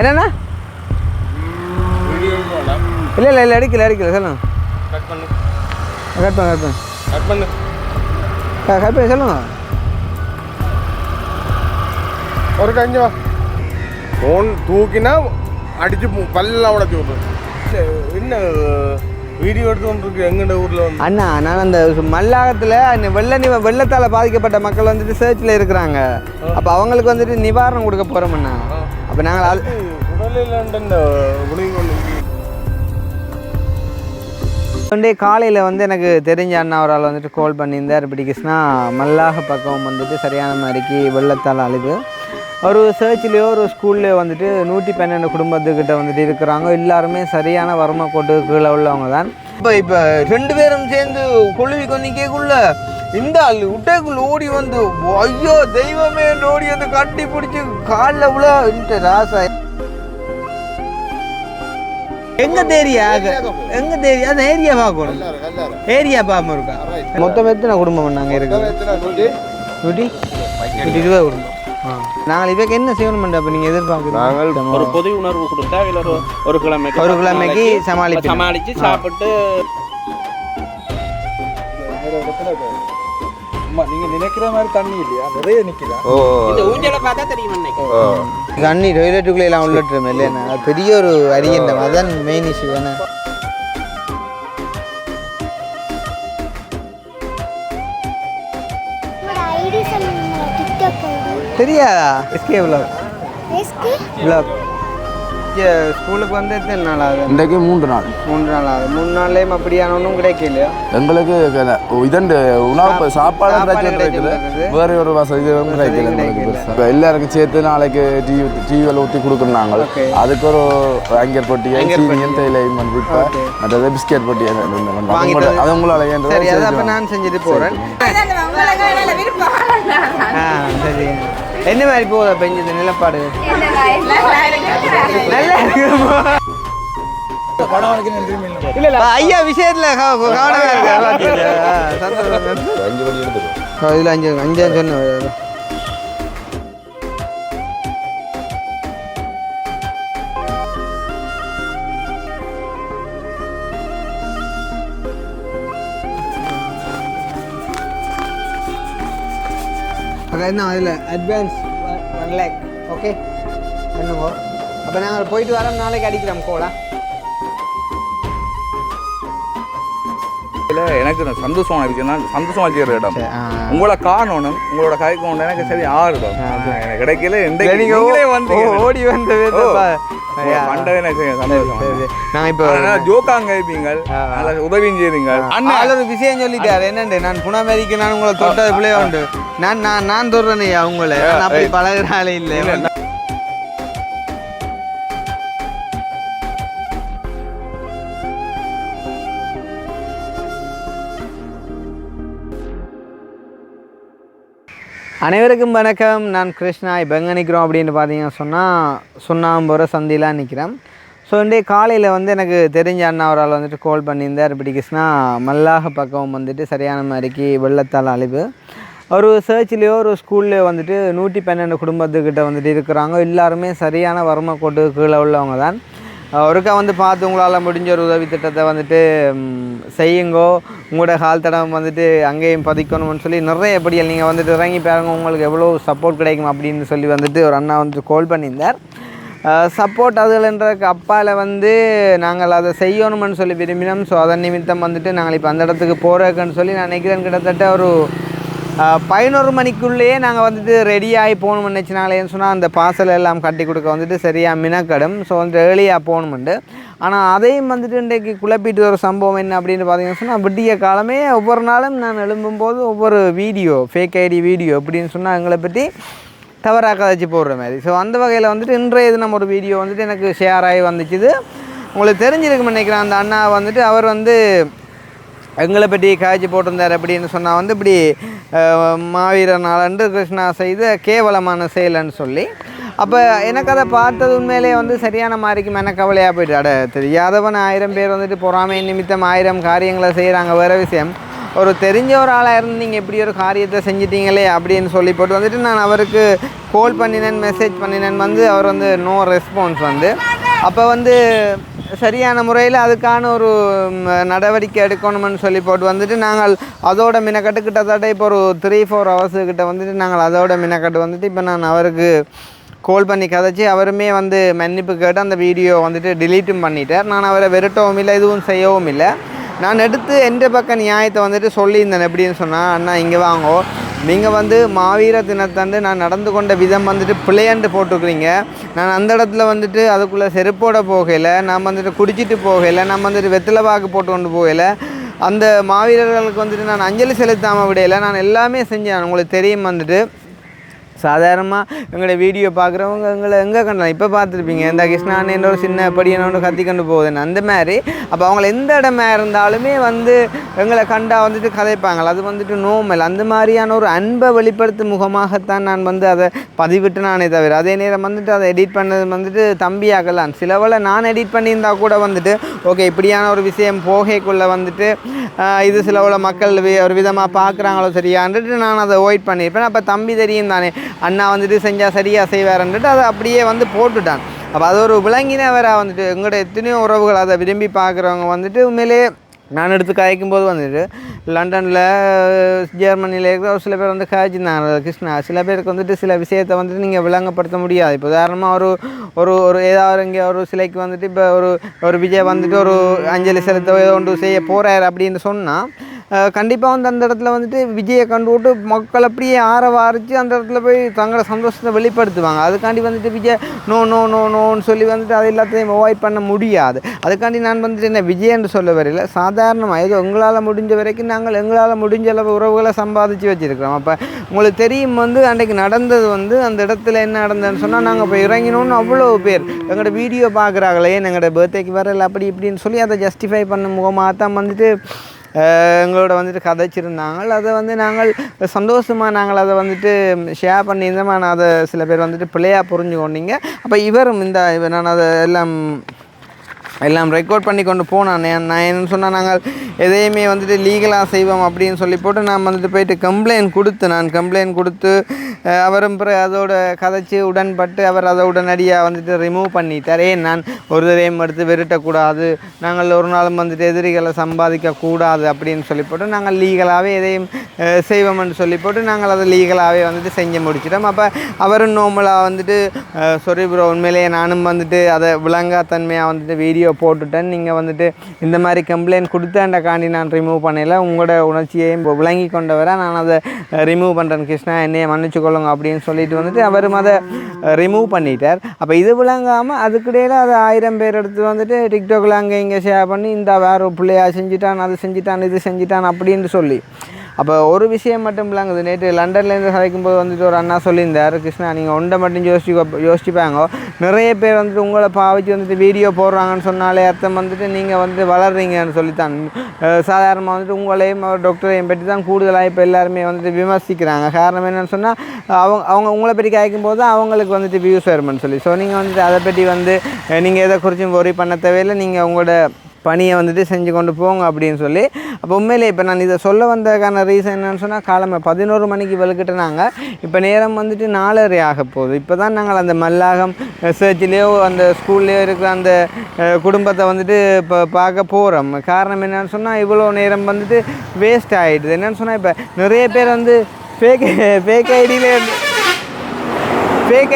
என்னண்ணா? இல்லை அடிக்கல சொல்லுங்க. கட் பண்ணு சொல்லுங்க. ஒரு கஞ்சி வா. ஃபோன் தூக்கினா அடிச்சு பல்லாம் உடச்சி விட்ரு. என்ன வீடியோ எடுத்து கொண்டிருக்கு எங்கண்ட ஊரில் வந்து? அண்ணா, நான் அந்த மல்லாகத்தில் வெள்ளத்தால் பாதிக்கப்பட்ட மக்கள் வந்துட்டு சர்ச்சில் இருக்கிறாங்க. அப்போ அவங்களுக்கு வந்துட்டு நிவாரணம் கொடுக்க போகிறோம்ண்ணா. அப்போ நாங்கள் உடனே காலையில் வந்து எனக்கு தெரிஞ்ச அண்ணா அவரால் வந்துட்டு கால் பண்ணியிருந்தார். இப்படி கிருஷ்ணா மல்லாக பக்கம் வந்துட்டு சரியான மாதிரிக்கு வெள்ளத்தால் அழுது ஒரு சர்ச்லேயோ ஒரு ஸ்கூல்லையோ வந்துட்டு 112 குடும்பத்துக்கிட்ட வந்துட்டு இருக்கிறாங்க. எல்லாருமே சரியான வறுமை கோட்டு கீழே உள்ளவங்க தான். இப்போ 2 பேரும் சேர்ந்து கொழுவி கொண்டிக்குள்ள இந்த ஆள் உட்டைக்குள்ள ஓடி வந்து ஐயோ தெய்வமே ஓடி வந்து கட்டி பிடிச்சி காலில் உள்ள ராசா. எங்க தெரியா அந்த ஏரியா பார்க்கணும். ஏரியா பார்ப்போம் இருக்கா. மொத்தம் எத்தனை குடும்பம் நாங்கள் இருக்கு? 20 குடும்பம். நாங்கள் இவக்கு என்ன செய்யணும்? அப்போ நீங்கள் எதிர்பார்க்குறோம் நாங்கள் ஒரு பொது உணர்வு கொடுத்தா இல்லை ஒரு கிழமைக்கு சமாளித்து சாப்பிட்டு நீங்கள் நினைக்கிற மாதிரி தண்ணி இல்லையா? நிறைய நிற்கலாம். இந்த ஊஞ்சலை பார்த்தா தெரியும். தண்ணி டொய்லெட்டுக்குள்ளே எல்லாம் உள்ளட்டுருமே இல்லைண்ணா. அது பெரிய ஒரு அரியண்டம். அதான் மெயின் இஷ்யூ தானே. தெரியாதா? SK vlog. ஸ்கூலுக்கு வந்து எத்தனை நாள் ஆகுது? இன்றைக்கு 3 நாள். 3 நாள் ஆகுது. 3 நாள்லேயும் அப்படியான ஒன்றும் கிடைக்கலையா? எங்களுக்கு இதண்டு உணவு சாப்பாடு இருக்குது. வேறு ஒரு வசதி கிடைக்கல. எல்லாருக்கும் சேர்த்து நாளைக்கு டிவியில் ஊற்றி கொடுக்குறாங்க. அதுக்கு ஒரு ஆங்கர் பொட்டி சீனியன் தேயிலையும் வந்து இப்போ மற்றது பிஸ்கெட் பொட்டி அது உங்களால் சரி. அதை அப்போ நான் செஞ்சுட்டு போகிறேன். சரி. என்ன மாதிரி போகுதா பெஞ்சது நிலப்பாடு? நல்லா இருக்கு. ஐயா விஷயத்துல கவனமா இருக்கு. இதுல 5 சொன்ன என்ன அதில் அட்வான்ஸ் 1 lakh. ஓகே பண்ணுங்க. அப்போ நாங்கள் போயிட்டு வரோம். நாளைக்கு அடிக்கிறோம் கோலா. எனக்கு சந்தோஷமா இருக்குன்னா சந்தோஷமா வச்சுக்கிற இடம் உங்களை காணணும். உங்களோட கைக்கணும் எனக்கு சரி ஆறுடும். எனக்கு கிடைக்கல. நீங்களே வந்து ஓடி வந்து நான் இப்போ ஜோக்காங்க இருப்பீங்க, உதவியும் செய்றீங்க. ஒரு விஷயம் சொல்லிட்டாரு. என்னண்டு நான் புனமேரிக்கு நான் உங்களை தொட்ட பிள்ளைய உண்டு. நான் தொடுறேனே அவங்கள. அப்படி பழகிறாலே இல்லை. அனைவருக்கும் வணக்கம். நான் கிருஷ்ணா. இப்போ எங்கே நிற்கிறோம் அப்படின்னு பார்த்தீங்கன்னா சுண்ணாம்புற சந்திலாம் நிற்கிறேன். ஸோ இன்றைய காலையில் வந்து எனக்கு தெரிஞ்ச அண்ணா அவரால் வந்துட்டு கால் பண்ணியிருந்தார். இப்படி கிருஷ்ணா மல்லாக பக்கம் வந்துட்டு சரியான மாதிரிக்கு வெள்ளத்தால் அழிவு ஒரு சர்ச்லேயோ ஒரு ஸ்கூல்லையோ வந்துட்டு 112 குடும்பத்துக்கிட்ட வந்துட்டு இருக்கிறாங்க. எல்லாருமே சரியான வறுமை கோட்டு கீழே உள்ளவங்க தான். ஒருக்கா வந்து பார்த்து உங்களால் முடிஞ்ச ஒரு உதவி திட்டத்தை வந்துட்டு செய்யுங்கோ. உங்களோட கால் தடம் வந்துட்டு அங்கேயும் பதிக்கணும்னு சொல்லி நிறைய எப்படியல் நீங்கள் வந்துட்டு இறங்கி பாருங்க, உங்களுக்கு எவ்வளோ சப்போர்ட் கிடைக்கும் அப்படின்னு சொல்லி வந்துட்டு ஒரு அண்ணா வந்து கால் பண்ணியிருந்தார். சப்போர்ட் அதுலன்றதுக்கு அப்பால் வந்து நாங்கள் அதை செய்யணும்னு சொல்லி விரும்பினோம். ஸோ அதன் நிமித்தம் வந்துட்டு நாங்கள் இப்போ அந்த இடத்துக்கு போகிறதுக்குன்னு சொல்லி நான் நினைக்கிறேன். கிட்டத்தட்ட ஒரு 11 மணிக்குள்ளேயே நாங்கள் வந்துட்டு ரெடியாகி போகணும்னு நினச்சினாங்களேன்னு சொன்னால் அந்த பார்சல் எல்லாம் கட்டி கொடுக்க வந்துட்டு சரியாக மினக்கடும். ஸோ வந்துட்டு ஏர்லியாக போகணுமெண்டு. ஆனால் அதையும் வந்துட்டு இன்றைக்கு குழப்பிட்டு ஒரு சம்பவம் என்ன அப்படின்னு பார்த்தீங்கன்னு சொன்னால், விடிய காலமே ஒவ்வொரு நாளும் நான் எழும்பும்போது ஒவ்வொரு வீடியோ ஃபேக் ஐடி வீடியோ அப்படின்னு சொன்னால் எங்களை பற்றி தவறாக கதைச்சி போடுற மாதிரி. ஸோ அந்த வகையில் வந்துட்டு இன்றைய தினம் ஒரு வீடியோ வந்துட்டு எனக்கு ஷேர் ஆகி வந்துச்சுது. உங்களுக்கு தெரிஞ்சிருக்குன்னு நினைக்கிறேன். அந்த அண்ணா வந்துட்டு அவர் வந்து எங்களை பற்றி காய்ச்சி போட்டிருந்தார் அப்படின்னு சொன்னால் வந்து இப்படி மாவீரர் நாளன்று கிருஷ்ணா செய்த கேவலமான செயலன்னு சொல்லி. அப்போ எனக்கு அதை பார்த்தது உண்மையிலே வந்து சரியான மாதிரிக்கு மனக்கவலையாக போய்ட்டு தெரியாதவன் 1000 பேர் வந்துட்டு பொறாமை நிமித்தம் 1000 காரியங்களை செய்கிறாங்க. வேறு விஷயம் ஒரு தெரிஞ்ச ஒரு ஆளாக இருந்து நீங்கள் இப்படி ஒரு காரியத்தை செஞ்சிட்டீங்களே அப்படின்னு சொல்லி போட்டு வந்துட்டு நான் அவருக்கு கால் பண்ணினேன், மெசேஜ் பண்ணினேன். வந்து அவர் வந்து நோ ரெஸ்பான்ஸ். வந்து அப்போ வந்து சரியான முறையில் அதுக்கான ஒரு நடவடிக்கை எடுக்கணும்னு சொல்லி போட்டு வந்துட்டு நாங்கள் அதோட மினக்கட்டு கிட்டத்தட்ட இப்போ ஒரு 3-4 ஹவர்ஸு கிட்ட வந்துட்டு நாங்கள் அதோட மினக்கட்டு வந்துட்டு இப்போ நான் அவருக்கு கால் பண்ணி கதைச்சி அவருமே வந்து மன்னிப்பு கேட்டு அந்த வீடியோ வந்துட்டு டிலீட்டும் பண்ணிட்டார். நான் அவரை விரட்டவும் இல்லை, எதுவும் செய்யவும் இல்லை. நான் எடுத்து எந்த பக்கம் நியாயத்தை வந்துட்டு சொல்லியிருந்தேன். எப்படின்னு சொன்னால், அண்ணா இங்கே வாங்கோ, நீங்கள் வந்து மாவீர தினத்தண்டு நான் நடந்து கொண்ட விதம் வந்துட்டு பிள்ளையாண்டு போட்டுக்கிறீங்க. நான் அந்த இடத்துல வந்துட்டு அதுக்குள்ளே செருப்போட போகலை, நான் வந்துட்டு குடிச்சிட்டு போகலை, நான் வந்துட்டு வெத்தலை பாக்கு போட்டு கொண்டு போகலை, அந்த மாவீரர்களுக்கு வந்துட்டு நான் அஞ்சலி செலுத்தாமல் விடையில, நான் எல்லாமே செஞ்சேன். உங்களுக்கு தெரியும் வந்துட்டு சாதாரணமாக எங்களோட வீடியோ பார்க்குறவங்க எங்களை எங்கே கண்டலாம் இப்போ பார்த்துருப்பீங்க, இந்த கிருஷ்ணான்னு என்ன ஒரு சின்ன படி என்னோட கத்தி கொண்டு போகுதுன்னு அந்த மாதிரி. அப்போ அவங்கள எந்த இடமா இருந்தாலுமே வந்து எங்களை கண்டா வந்துட்டு கதைப்பாங்களா, அது வந்துட்டு நோமல். அந்த மாதிரியான ஒரு அன்பை வெளிப்படுத்தும் முகமாகத்தான் நான் வந்து அதை பதிவிட்டு நானே தவிர, அதே நேரம் வந்துட்டு அதை எடிட் பண்ணது வந்துட்டு தம்பியாகலாம். சிலவளை நான் எடிட் பண்ணியிருந்தா கூட வந்துட்டு ஓகே இப்படியான ஒரு விஷயம் போகைக்குள்ளே வந்துட்டு இது சிலவளை மக்கள் ஒரு விதமாக பார்க்குறாங்களோ சரியான்ட்டு நான் அதை அவாய்ட் பண்ணியிருப்பேன். அப்போ தம்பி தெரியும் தானே, அண்ணா வந்துட்டு செஞ்சால் சரியாக செய்வாருன்ட்டு அதை அப்படியே வந்து போட்டுட்டான். அப்போ அது ஒரு விளங்கினவராக வந்துட்டு எங்களோட எத்தனையோ உறவுகள் அதை விரும்பி பார்க்குறவங்க வந்துட்டு உண்மையிலே நான் எடுத்து காய்க்கும் போது வந்துட்டு லண்டனில் ஜெர்மனியில் இருக்கிற ஒரு சில பேர் வந்து காய்ச்சிருந்தாங்க கிருஷ்ணா. சில பேருக்கு வந்துட்டு சில விஷயத்தை வந்துட்டு நீங்கள் விளங்கப்படுத்த முடியாது. இப்போ உதாரணமாக ஒரு ஒரு ஒரு ஏதாவது இங்கே ஒரு சிலைக்கு வந்துட்டு இப்போ ஒரு விஜய் வந்துட்டு ஒரு அஞ்சலி செலுத்த ஏதோ ஒன்று செய்ய போகிறாரு அப்படின்னு சொன்னால் கண்டிப்பாக வந்து அந்த இடத்துல வந்துட்டு விஜயை கண்டு விட்டு மக்கள் அப்படியே ஆரவாரித்து அந்த இடத்துல போய் தங்களோட சந்தோஷத்தை வெளிப்படுத்துவாங்க. அதுக்காண்டி வந்துட்டு விஜய் நோ நோ நோ நோன்னு சொல்லி வந்துட்டு அது எல்லாத்தையும் அவாய்ட் பண்ண முடியாது. அதுக்காண்டி நான் வந்துட்டு என்ன விஜயன்னு சொல்ல வரையில் சாதாரணமாக ஏதோ எங்களால் முடிஞ்ச வரைக்கும் நாங்கள் எங்களால் முடிஞ்ச அளவு உறவுகளை சம்பாதிச்சு வச்சுருக்கிறோம். அப்போ உங்களுக்கு தெரியும் வந்து அன்றைக்கு நடந்தது வந்து அந்த இடத்துல என்ன நடந்ததுன்னு சொன்னால், நாங்கள் இப்போ இறங்கினோன்னு அவ்வளோ பேர் எங்களோட வீடியோ பார்க்குறாங்களே எங்களோட பர்த்டேக்கு வரல அப்படி இப்படின்னு சொல்லி அதை ஜஸ்டிஃபை பண்ண முகமாக தான் வந்துட்டு எங்களோட வந்துட்டு கதைச்சிருந்தாங்க. அதை வந்து நாங்கள் சந்தோஷமாக நாங்கள் அதை வந்துட்டு ஷேர் பண்ணியிருந்தோம். ஆனால் அதை சில பேர் வந்துட்டு பிள்ளையாக புரிஞ்சு கொண்டீங்க. அப்போ இவரும் நான் அதை எல்லாம் ரெக்கார்ட் பண்ணி கொண்டு போனேன். நான் என்ன சொன்னால், நாங்கள் எதையுமே வந்துட்டு லீகலாக செய்வோம் அப்படின்னு சொல்லி போட்டு நான் வந்துட்டு போயிட்டு கம்ப்ளைண்ட் கொடுத்து அவரும் பிறகு அதோட கதைச்சி உடன்பட்டு அவர் அதை உடனடியாக வந்துட்டு ரிமூவ் பண்ணிட்டார். நான் ஒரு தடையும் எடுத்து விரட்டக்கூடாது, நாங்கள் ஒரு நாளும் வந்துட்டு எதிரிகளை சம்பாதிக்கக்கூடாது அப்படின்னு சொல்லி போட்டு நாங்கள் லீகலாகவே எதையும் செய்வோம்னு சொல்லி போட்டு நாங்கள் அதை லீகலாகவே வந்துட்டு செஞ்சு முடிச்சிட்டோம். அப்போ அவரும் நார்மலாக வந்துட்டு சாரி ப்ரோ, உண்மையிலேயே நானும் வந்துட்டு அதை விளங்காத்தன்மையாக வந்துட்டு வீடியோ போட்டுட்டேன், நீங்கள் வந்துட்டு இந்த மாதிரி கம்ப்ளைண்ட் கொடுத்தாண்டக்காண்டி நான் ரிமூவ் பண்ணல, உங்களோட உணர்ச்சியையும் விளங்கி கொண்டவரை நான் அதை ரிமூவ் பண்ணுறேன் கிருஷ்ணா, என்னையை மன்னிச்சுக்கொள்ளுங்க அப்படின்னு சொல்லிட்டு வந்துட்டு அவரும் அதை ரிமூவ் பண்ணிட்டார். அப்போ இது விளங்காமல் அதுக்கிடையில் அதை 1000 பேர் எடுத்து வந்துட்டு டிக்டாக்ல அங்கே இங்கே ஷேர் பண்ணி இந்த வேறு பிள்ளையா செஞ்சுட்டான், அது செஞ்சுட்டான், இது செஞ்சுட்டான் அப்படின்னு சொல்லி. அப்போ ஒரு விஷயம் மட்டும் இல்லைங்குது. நேற்று லண்டன்லேருந்து கதைக்கும்போது வந்துட்டு ஒரு அண்ணா சொல்லியிருந்தார், கிருஷ்ணா நீங்கள் ஒன்றை மட்டும் யோசிச்சுப்பாங்க, நிறைய பேர் வந்துட்டு உங்களை பாவிச்சு வந்துட்டு வீடியோ போடுறாங்கன்னு சொன்னாலே அர்த்தம் வந்துட்டு நீங்கள் வந்துட்டு வளர்றீங்கன்னு சொல்லித்தான். சாதாரணமாக வந்துட்டு உங்களையும் டாக்டரையும் பற்றி தான் கூடுதலாக இப்போ எல்லாருமே வந்துட்டு விமர்சிக்கிறாங்க. காரணம் என்னென்னு சொன்னால், அவங்க உங்களை பற்றி கேட்கும்போது அவங்களுக்கு வந்துட்டு வியூஸ் வரும்னு சொல்லி. ஸோ நீங்கள் வந்துட்டு அதை பற்றி வந்து நீங்கள் எதை குறிச்சும் worry பண்ண தேவையில்லை, நீங்கள் உங்களோட பணியை வந்துட்டு செஞ்சு கொண்டு போங்க அப்படின்னு சொல்லி. அப்போ உண்மையிலே இப்போ நான் இதை சொல்ல வந்ததுக்கான ரீசன் என்னென்னு சொன்னால், காலமே 11 மணிக்கு வெளுக்கிட்டுனாங்க, இப்போ நேரம் வந்துட்டு 4:30 ஆக போகுது. இப்போ தான் நாங்கள் அந்த மல்லாகம் சர்ச்சிலேயோ அந்த ஸ்கூல்லையோ இருக்கிற அந்த குடும்பத்தை வந்துட்டு இப்போ பார்க்க போகிறோம். காரணம் என்னென்னு சொன்னால், இவ்வளோ நேரம் வந்துட்டு வேஸ்ட் ஆகிடுது. என்னென்னு சொன்னால், இப்போ நிறைய பேர் வந்து ஃபேக்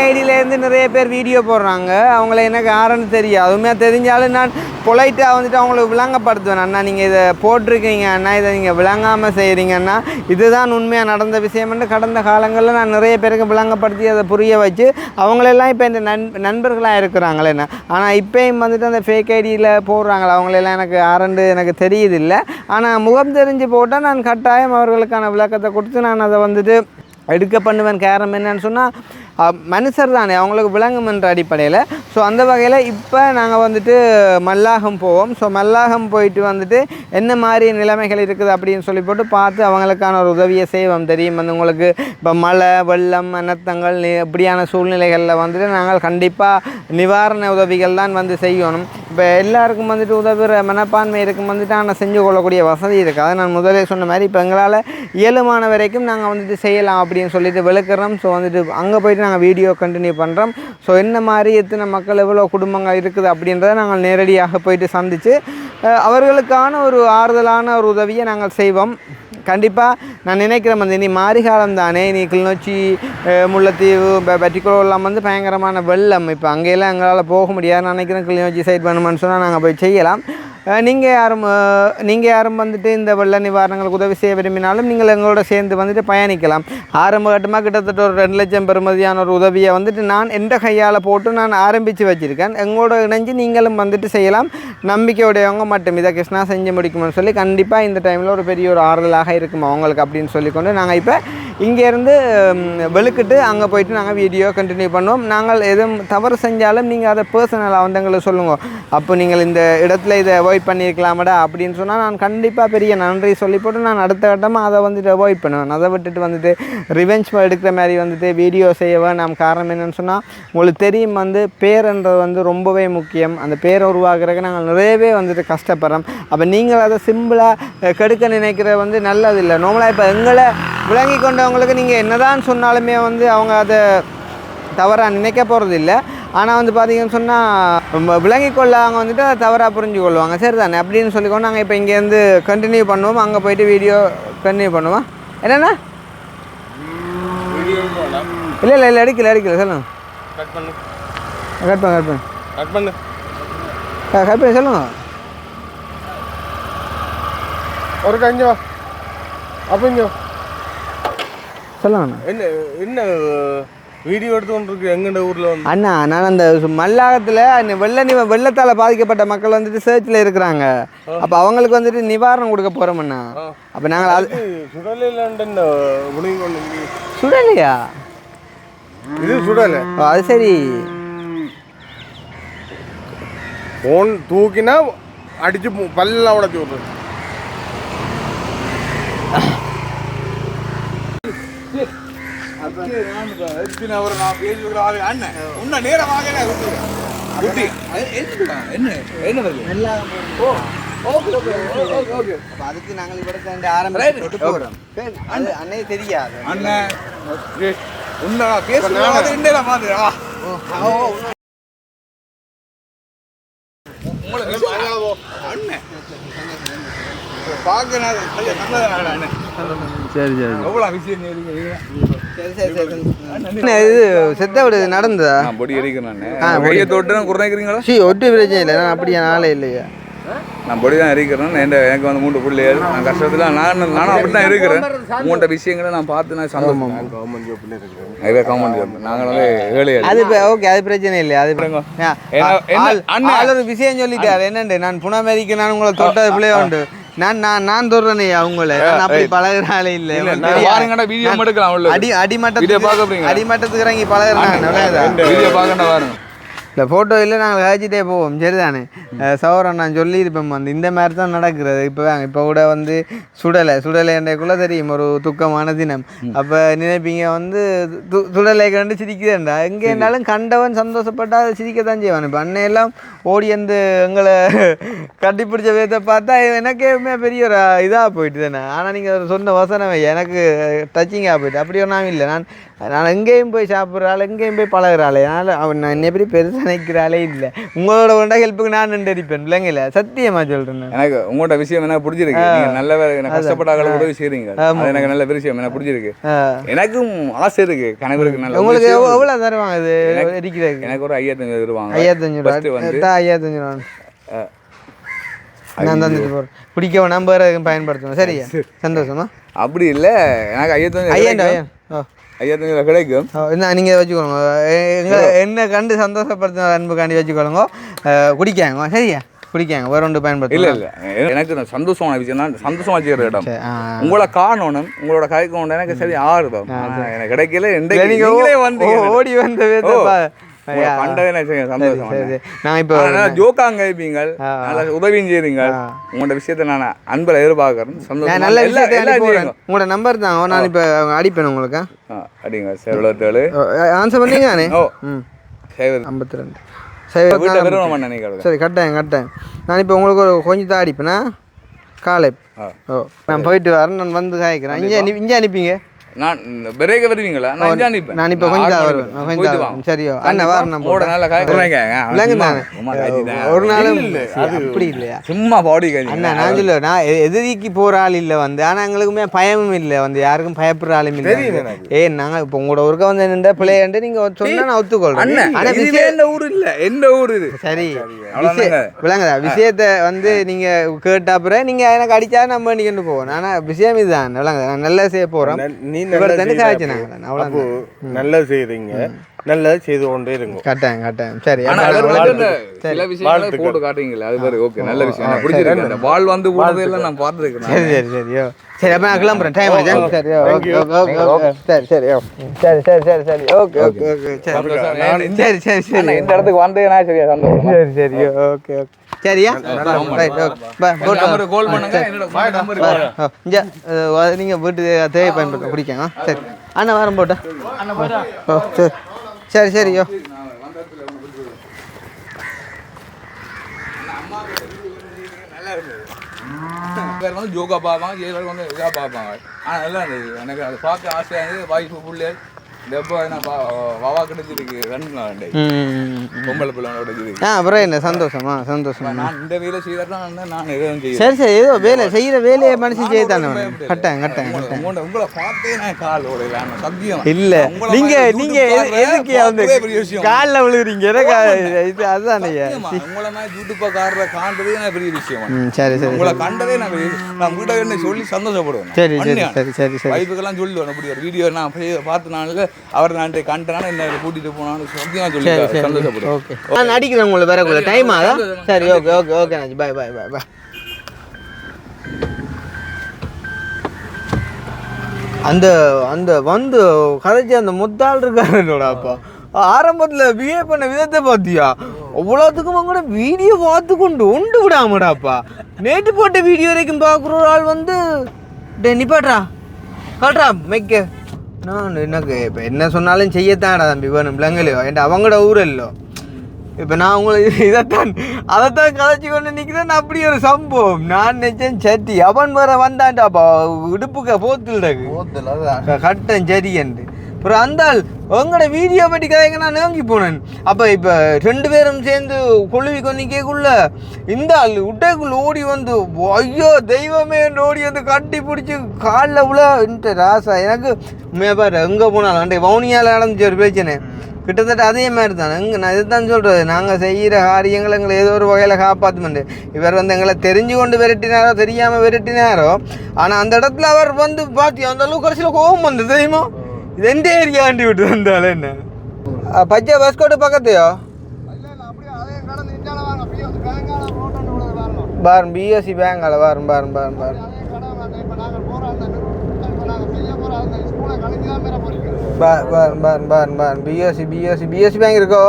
ஐடியிலேருந்து நிறைய பேர் வீடியோ போடுறாங்க. அவங்கள எனக்கு யாருன்னு தெரியும், அதுவுமே தெரிஞ்சாலும் நான் பொலைட்டாக வந்துட்டு அவங்களுக்கு விளங்கப்படுத்துவேன். அண்ணா நீங்கள் இதை போட்டிருக்கீங்க அண்ணா, இதை நீங்கள் விளங்காமல் செய்கிறீங்கன்னா இதுதான் உண்மையாக நடந்த விஷயம்னு கடந்த காலங்களில் நான் நிறைய பேருக்கு விளங்கப்படுத்தி அதை புரிய வச்சு அவங்களெல்லாம் இப்போ இந்த நண்பர்களாக இருக்கிறாங்களே என்ன. ஆனால் இப்போயும் வந்துட்டு அந்த ஃபேக் ஐடியில் போடுறாங்களே அவங்களெல்லாம் எனக்கு யாருன்னு எனக்கு தெரியுதில்லை. ஆனால் முகம் தெரிஞ்சு போட்டால் நான் கட்டாயம் அவர்களுக்கான விளக்கத்தை கொடுத்து நான் அதை வந்துட்டு எடுக்க பண்ணுவேன். காரணம் என்னன்னு சொன்னால், மனுஷர் தானே, அவங்களுக்கு விளங்குமென்ற அடிப்படையில். ஸோ அந்த வகையில் இப்போ நாங்கள் வந்துட்டு மல்லாகம் போவோம். ஸோ மல்லாகம் போயிட்டு வந்துட்டு என்ன மாதிரி நிலைமைகள் இருக்குது அப்படின்னு சொல்லி போட்டு பார்த்து அவங்களுக்கான ஒரு உதவியை செய்வோம். தெரியும் வந்து உங்களுக்கு இப்போ மழை வெள்ளம் அனர்த்தங்கள் இப்படியான சூழ்நிலைகளில் வந்துட்டு நாங்கள் கண்டிப்பாக நிவாரண உதவிகள் தான் வந்து செய்யணும். இப்போ எல்லாருக்கும் வந்துட்டு உதவுற மனப்பான்மை இருக்கும் வந்துட்டு ஆனால் செஞ்சு கொள்ளக்கூடிய வசதி இருக்குது. அதை நான் முதலே சொன்ன மாதிரி இப்போ எங்களால் இயலுமான வரைக்கும் நாங்கள் வந்துட்டு செய்யலாம் அப்படின்னு சொல்லிட்டு விளக்குறோம். ஸோ வந்துட்டு அங்கே போயிட்டு நாங்கள் வீடியோ கண்டினியூ பண்ணுறோம். ஸோ என்ன மாதிரி எத்தனை மக்கள் எவ்வளோ குடும்பங்கள் இருக்குது அப்படின்றத நாங்கள் நேரடியாக போயிட்டு சந்தித்து அவர்களுக்கான ஒரு ஆறுதலான ஒரு உதவியை நாங்கள் செய்வோம். கண்டிப்பாக நான் நினைக்கிறேன் வந்து இனி மாரிகாலம் தானே, இனி கிளிநொச்சி முல்லைத்தீவு பட்டிக்குளம் வந்து பயங்கரமான வெள்ளம். இப்போ அங்கெல்லாம் எங்களால் போக முடியாது நினைக்கிறேன். கிளிநொச்சி சைட் பண்ணுமான்னு சொன்னால் நாங்கள் போய் செய்யலாம். நீங்கள் யாரும் வந்துட்டு இந்த வெள்ள நிவாரணங்களுக்கு உதவி செய்ய விரும்பினாலும் நீங்கள் எங்களோட சேர்ந்து வந்துட்டு பயணிக்கலாம். ஆரம்ப கட்டமாக கிட்டத்தட்ட ஒரு 2 லட்சம் பெறுமதியான ஒரு உதவியை வந்துட்டு நான் எந்த கையால் போட்டு நான் ஆரம்பித்து வச்சுருக்கேன். எங்களோட இணைஞ்சு நீங்களும் வந்துட்டு செய்யலாம். நம்பிக்கையுடையவங்க மட்டும் இதை கிருஷ்ணா செஞ்சு முடிக்கும்னு சொல்லி கண்டிப்பாக இந்த டைமில் ஒரு பெரிய ஒரு ஆறுதலாக இருக்கும் அவங்களுக்கு அப்படின்னு சொல்லிக்கொண்டு நாங்கள் இப்போ இங்கேருந்து வெளுக்கிட்டு அங்கே போயிட்டு நாங்கள் வீடியோ கண்டினியூ பண்ணுவோம். நாங்கள் எதுவும் தவறு செஞ்சாலும் நீங்கள் அதை பர்சனலாக வந்து எங்களுக்கு சொல்லுங்கள். அப்போ நீங்கள் இந்த இடத்துல இதை அவாய்ட் பண்ணியிருக்கலாமடா அப்படின்னு சொன்னால் நான் கண்டிப்பாக பெரிய நன்றி சொல்லி போட்டு நான் அடுத்த கட்டமாக அதை வந்துட்டு அவாய்ட் பண்ணுவேன். அதை விட்டுட்டு வந்துட்டு ரிவெஞ்ச் எடுக்கிற மாதிரி வந்துட்டு வீடியோ செய்யவே நாம் காரணம் என்னென்னு சொன்னால் உங்களுக்கு தெரியும் வந்து பேருன்றது வந்து ரொம்பவே முக்கியம். அந்த பேரை உருவாக்குறதுக்கு நாங்கள் நிறையவே வந்துட்டு கஷ்டப்படுறோம். அப்போ நீங்கள் அதை சிம்பிளாக கெடுக்க நினைக்கிற வந்து நல்லதில்லை. நார்மலாக இப்போ எங்களை விளங்கி கொண்டவங்களுக்கு நீங்கள் என்னதான் சொன்னாலுமே வந்து அவங்க அதை தவறாக நினைக்க போகிறது இல்லை. ஆனால் வந்து பார்த்தீங்கன்னு சொன்னால் விளங்கி கொள்ள அவங்க வந்துட்டு அதை தவறாக புரிஞ்சு கொள்வாங்க. சரி தானே அப்படின்னு சொல்லிக்கொண்டு நாங்கள் இப்போ இங்கேருந்து கண்டினியூ பண்ணுவோம். அங்கே போயிட்டு வீடியோ கண்டினியூ பண்ணுவோம். என்னென்னா இல்லை எடுக்கல சொல்லுங்கள். கட் பண்ணு சொல்லுங்கள். ஒரு கஞ்சோ அப்போ சொல்லுங்கண்ணா. என்ன வீடியோ எடுத்து கொண்டு இருக்கு எங்கண்ட ஊரில் வந்து அண்ணா நான் அந்த மல்லாகத்தில் வெள்ளத்தால் பாதிக்கப்பட்ட மக்கள் வந்துட்டு சர்ச்சில் இருக்கிறாங்க. அப்போ அவங்களுக்கு வந்துட்டு நிவாரணம் கொடுக்க போகிறோம்ண்ணா. அப்போ நாங்கள் அது சுடலைன்னு முடிவு கொண்டு சுடலையா? இது சுடலை. அது சரி. ஃபோன் தூக்கினா அடிச்சு பல்லாம் உடச்சி விட்றது. அதுக்கு நாங்கள் இவருக்கு ஆரம்பிச்சு போகிறோம். அண்ணே தெரியாது இது செத்த விட நடந்ததா? பொடி எரிக்கிறேன் குறைக்கிறீங்களா? ஒட்டு பிரச்சனை இல்லை. நான் அப்படியா நாளே இல்லையா? நான் பொடி தான் இருக்கிறேன். எனக்கு வந்து 3 பிள்ளைகள். நான் கஷ்டத்தில் நானும் அப்படி தான் இருக்கிறேன். உங்கள்கிட்ட விஷயங்களை நான் பார்த்து நான் சந்தோஷம். நாங்கள் வந்து ஏழை. அது ஓகே, அது பிரச்சனை இல்லை. அது ஒரு விஷயம் சொல்லிட்டாரு என்னண்டு, நான் புனமேரிக்கு நான் உங்களை தொட்டது பிள்ளைய உண்டு. நான் தொடுறேனே அவங்கள அப்படி பழகிறாலே இல்லை. அடிமட்டத்துக்கு இறங்கி பழகிறேன். இல்லை ஃபோட்டோ இல்லை நாங்கள் கழிச்சிட்டே போவோம். சரிதானே சௌரன் நான் சொல்லியிருப்பேன் வந்து இந்த மாதிரி தான் நடக்கிறது. இப்போ கூட வந்து சுடலைன்றக்குள்ளே தெரியும் ஒரு துக்கமான தினம். அப்போ நினைப்பீங்க வந்து சுடலை கண்டு சிரிக்குதுண்டா. எங்கே இருந்தாலும் கண்டவன் சந்தோஷப்பட்டா அதை சிரிக்கத்தான் செய்வான். இப்போ அன்னையெல்லாம் ஓடி வந்து எங்களை கட்டிப்பிடிச்ச விதத்தை பார்த்தா எனக்கேமே பெரிய ஒரு இதாக போயிட்டு தானே. ஆனால் நீங்கள் சொன்ன வசனமே எனக்கு டச்சிங்காக போயிட்டு. அப்படி ஒன்றாம் இல்லை. நான் எங்கேயும் போய் சாப்பிட்றாள், எங்கேயும் போய் பழகிறாளே. அதனால் நான் என்னை எப்படி பெருசாக நினைக்கிறாளே இல்லை. உங்களோட கொண்டா ஹெல்ப்புக்கு நான் நின்றுப்பேன் பிள்ளைங்கள. சத்தியமாக சொல்கிறேன். எனக்கு உங்களோட விஷயம் எனக்கு பிடிச்சிருக்கு. நீங்கள் நல்ல கஷ்டப்பட்டாக்கள் உதவி செய்கிறீங்க. எனக்கு நல்ல விஷயம் எனக்கு பிடிச்சிருக்கு. எனக்கும் ஆசை இருக்கு. கணவருக்கு நல்ல. உங்களுக்கு எவ்வளோ தருவாங்க இது இருக்கிறது? எனக்கு ஒரு 5500 தருவாங்க. 5500 5500 நான் தந்துட்டு போகிறேன். பிடிக்க வேணாம் வேறு பயன்படுத்தணும். சரியா சந்தோஷமா? அப்படி இல்லை, எனக்கு 5500 கிடைக்கும். என்ன நீங்கள் வச்சுக்கோங்க. என்ன கண்டு சந்தோஷப்படுத்த அன்புக்காண்டி வச்சுக்கொள்ளுங்க. குடிக்காங்க. சரியா குடிக்காங்க. வேற ஒன்று பயன்படுத்த. இல்லை எனக்கு சந்தோஷமான விஷயம் தான். சந்தோஷமா செய்கிற இடம். உங்களை காணணும், உங்களோட காய்க்கணும். எனக்கு சரி ஆர்வம். எனக்கு கிடைக்கல. நீங்களே வந்து ஓடி வந்த நான் இப்போ ஜோக்காங்க இருப்பீங்க, உதவியும் செய்றீங்க. உங்களோட விஷயத்தை நான் அன்பரை எதிர்பார்க்கறேன். சந்தோஷம். நல்ல விஷயத்தை உங்களோட நம்பர் தான் நான் இப்போ அடிப்பேன் உங்களுக்கு. அடிங்க சார். 77 ஆன்சர் பண்ணீங்க தானே? 52. 52. சரி வீட்டை விரும்ப பண்ண நினைக்கிறேன். சரி கட்டேன் நான் இப்போ உங்களுக்கு ஒரு கொஞ்சம் தான் அடிப்பேனா காலை ஓ நான் போயிட்டு வரேன், நான் வந்து காய்க்கிறேன். இங்கே அனுப்பிங்க. நான் பிரேக்க வருவீங்களா? நான் இப்போ கொஞ்சம் வருவேன். சரியோ அண்ணா வரேன். நம்ம ஒரு நாளும் அப்படி இல்லையா சும்மா பாடி அண்ணா நான் சொல்ல நான் எதிரிக்கு போகிற ஆள் இல்லை வந்து, ஆனால் எங்களுக்குமே பயமும் இல்லை வந்து, யாருக்கும் பயப்படுற ஆளும் இல்லை. நாங்கள் இப்போ உங்களோட ஒருக்க வந்து என்ன பிள்ளையாண்டு நீங்கள் சொன்னால் நான் ஒத்துக்கொள்றேன். ஆனால் விஷயம் ஊர் இல்லை, எந்த ஊர் இது? சரி விளங்குதா விஷயத்த வந்து நீங்கள் கேட்ட அப்புறம் நீங்கள் எனக்கு அடித்தா நம்ம பண்ணிக்கிட்டு போவோம். ஆனால் விஷயம் இதுதான் விளங்குதா, நான் நல்லா செய்ய போகிறோம். நல்லது செய்யறீங்க, நல்லது செய்து கொண்டே இருங்க. கட்டேன் சரி. சில விஷயங்களை போட்டு காட்டுறீங்களா, அது மாதிரி ஓகே, நல்ல விஷயம் பிடிச்சிருக்கு. அந்த பால் வந்து போனதெல்லாம் நான் பார்த்துருக்கேன். சரியோ சரி அப்போ நான் கிளம்புறேன், டைம் ஆச்சு. சரி ஓகே இந்த இடத்துக்கு வந்தேன்னா சரியா சந்தோஷம். சரியோ ஓகே சரியா கால் பண்ணுங்க. நீங்கள் வீட்டு தேவை பயன்படுத்த பிடிக்கங்க. சரி அண்ணா வரம் போட்டேன். ஓ சரியோ பேர் வந்து ஜோகா பார்ப்பாங்க, சில பேர் வந்து இதாக பார்ப்பாங்க. ஆனால் நல்லா இருந்தது எனக்கு, அதை பார்க்க ஆசையாக இருந்தது. வாய்ப்பு புள்ளே டெப்போ நான் வாவா கிடைச்சிருக்கு 2 நாள் பொம்பளை பிள்ளை கிடைச்சிருக்கு. அப்புறம் என்ன சந்தோஷம். நான் இந்த வேலை செய்யறதான் நான் எதுவும் செய்ய. சரி ஏதோ வேலை செய்கிற வேலையை மனுஷன் செய்யத்தானே. கட்டேன் உங்களை பார்த்தே நான் கால் ஓடல சத்தியம் இல்லை. நீங்கள் எதுக்கு வந்து காலில் விழுகிறீங்க இது அதுதானே. உங்களை நான் யூடியூப்பை காண்றதே நான் பெரிய விஷயம். சரி உங்களை கண்டதே நான் வீட்டை என்ன சொல்லி சந்தோஷப்படுவேன். சரி வைப்புக்கெல்லாம் சொல்லுவேன். அப்படி ஒரு வீடியோ நான் பார்த்தனால அவர் நான் கண்டனால என்ன கூட்டிட்டு போனான்னு சத்தியமா சொல்லி சந்தோஷப்படுவேன். ஓகே நான் அடிக்கிறேன் உங்களை வரக்குள்ள டைம் ஆகும். சரி ஓகே பாய் அந்த அந்த வந்து கதைச்சி அந்த முத்தாள் இருக்காரு என்னோடப்பா. ஆரம்பத்தில் பிஹேவ் பண்ண விதத்தை பார்த்தியா, அவ்வளோத்துக்கும் கூட வீடியோ பார்த்து கொண்டு ஒன்று விடாமடாப்பா. நேற்று போட்ட வீடியோ வரைக்கும் பார்க்குற ஒரு ஆள் வந்து நிப்பாட்றா காட்டுறா மைக்க. நான் எனக்கு இப்போ என்ன சொன்னாலும் செய்யத்தான்டா தம்பி வேணும் பிள்ளைங்களையோ என்கிட்ட அவங்களோட ஊர் இல்லோ. இப்போ நான் உங்களுக்கு அதைத்தான் கதைச்சி கொண்டு நிற்கிறேன். அப்படி ஒரு சம்பவம் நான் நினச்சேன். சட்டி அவன் வேற வந்தான்டாப்பா இடுப்புக்க போத்துல கட்டன் சரியன்று. அப்புறம் அந்த ஆள் உங்களோட வீடியோ பற்றி கதைங்க நான் நேங்கி போனேன். அப்போ இப்போ 2 பேரும் சேர்ந்து கொழுவி கொண்டிக்குள்ள இந்த ஆள் உட்டைக்குள்ள ஓடி வந்து ஐயோ தெய்வமே ஓடி வந்து கட்டி பிடிச்சி காலில் உள்ள ராசா. எனக்கு உண்மையாக பாரு எங்கே போனாலும் அண்டை வவுனியால் நடந்துச்சு ஒரு பிரச்சனை. கிட்டத்தட்ட அதே மாதிரி தான். நான் இதுதான் சொல்கிறது, நாங்கள் செய்கிற காரியங்களை எங்களை ஏதோ ஒரு வகையில் காப்பாற்றுமெண்டு. இவர் வந்து எங்களை தெரிஞ்சு கொண்டு விரட்டினாரோ தெரியாமல் விரட்டினாரோ, ஆனால் அந்த இடத்துல அவர் வந்து பார்த்தி அந்த அளவுக்கு கடைசியில் கோபம் வந்து தெரியுமா. இது எந்த ஏரியா ஆண்டி விட்டு வந்தாலும் என்ன பச்சை பஸ்கோட்டு பக்கத்தையோ பாருங்க பிஎஸ்சி பேங்கால பாருங்க பிஎஸ்சி பேங்க் இருக்கோ.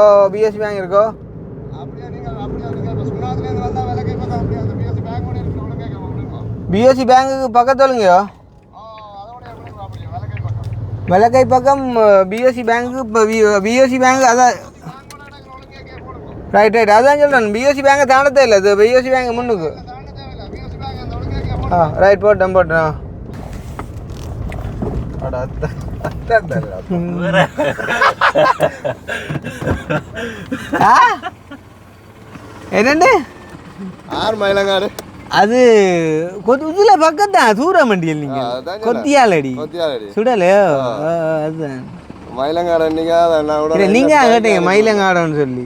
பிஎஸ்சி பேங்குக்கு பக்கத்துலங்கயோ வெள்ளக்கை பக்கம் பிஎஸ்சி பேங்க்கு. இப்போ பிஎஸ்சி பேங்க் அதான் ரைட் அதான் சொல்கிறேன். பிஎஸ்சி பேங்கை தாண்டதே இல்லை, இது பிஎஸ்சி பேங்க் முன்னுக்கு. ரைட் போட்டேன் என்னண்டு 6 மயிலங்காடு அது இதில் பக்கத்தான் சூறாமண்டியல். நீங்கள் கொத்தியாலடி சுடலையோ அதுதான் மயிலங்காடு. நீங்கள் கேட்டீங்க மயிலங்காடுன்னு சொல்லி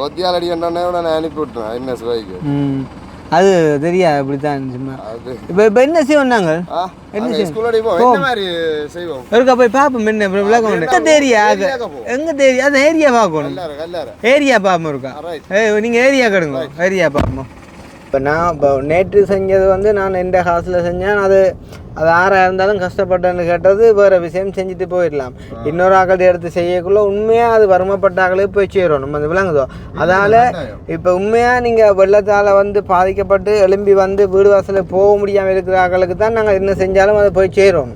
கொத்தியாலடி நான் அனுப்பி விட்டுறேன் என்ன சுவைக்கு. அது தெரியாது அப்படித்தான் சும்மா. இப்போ என்ன செய்வோம் நாங்கள் என்ன செய்வோம் இருக்கா போய் பார்ப்போம். என்ன விளக்கம் எங்கே தெரியும் அது ஏரியா பார்க்கணும். ஏரியா பார்ப்போம் இருக்கா நீங்கள் ஏரியா கடுங்க ஏரியா பார்ப்போம். இப்போ நான் இப்போ நேற்று செஞ்சது வந்து நான் எந்த காசில் செஞ்சேன். அது யாராக இருந்தாலும் கஷ்டப்பட்டேன்னு கேட்டது வேறு விஷயம், செஞ்சுட்டு போயிடலாம். இன்னொரு ஆக்கள் எடுத்து செய்யக்குள்ளே உண்மையாக அது வருமப்பட்ட ஆக்களுக்கு போய் சேரும். நம்ம அது விளங்குதோ. அதனால் இப்போ உண்மையாக நீங்கள் வெள்ளத்தால் வந்து பாதிக்கப்பட்டு எழும்பி வந்து வீடு வாசலில் போக முடியாமல் இருக்கிற ஆக்களுக்கு தான் நாங்கள் என்ன செஞ்சாலும் அதை போய் சேரும்.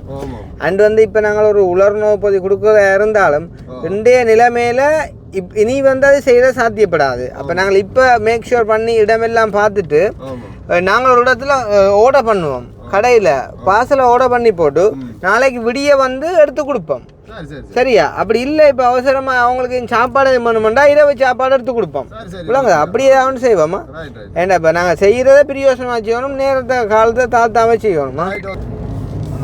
அண்ட் வந்து இப்போ நாங்கள் ஒரு உலர் நோய் பொதி கொடுக்குறதா இருந்தாலும் இன்றைய நிலைமையில் இனி வந்து அது செய்ய சாத்தியப்படாது. அப்போ நாங்கள் இப்போ மேக் ஷூர் பண்ணி இடமெல்லாம் பார்த்துட்டு நாங்கள் ஒரு இடத்துல ஆர்டர் பண்ணுவோம். கடையில் பார்சலை ஆர்டர் பண்ணி போட்டு நாளைக்கு விடிய வந்து எடுத்து கொடுப்போம். சரியா? அப்படி இல்லை இப்போ அவசரமாக அவங்களுக்கு சாப்பாடு பண்ணணுமெண்டா இரவு சாப்பாடு எடுத்து கொடுப்போம். இல்லைங்க அப்படியே தான் செய்வோமா? ஏண்டா இப்போ நாங்கள் செய்கிறத பிரியோசனமாக செய்யணும், நேரத்தை காலத்தை தாத்தாமே செய்யணுமா?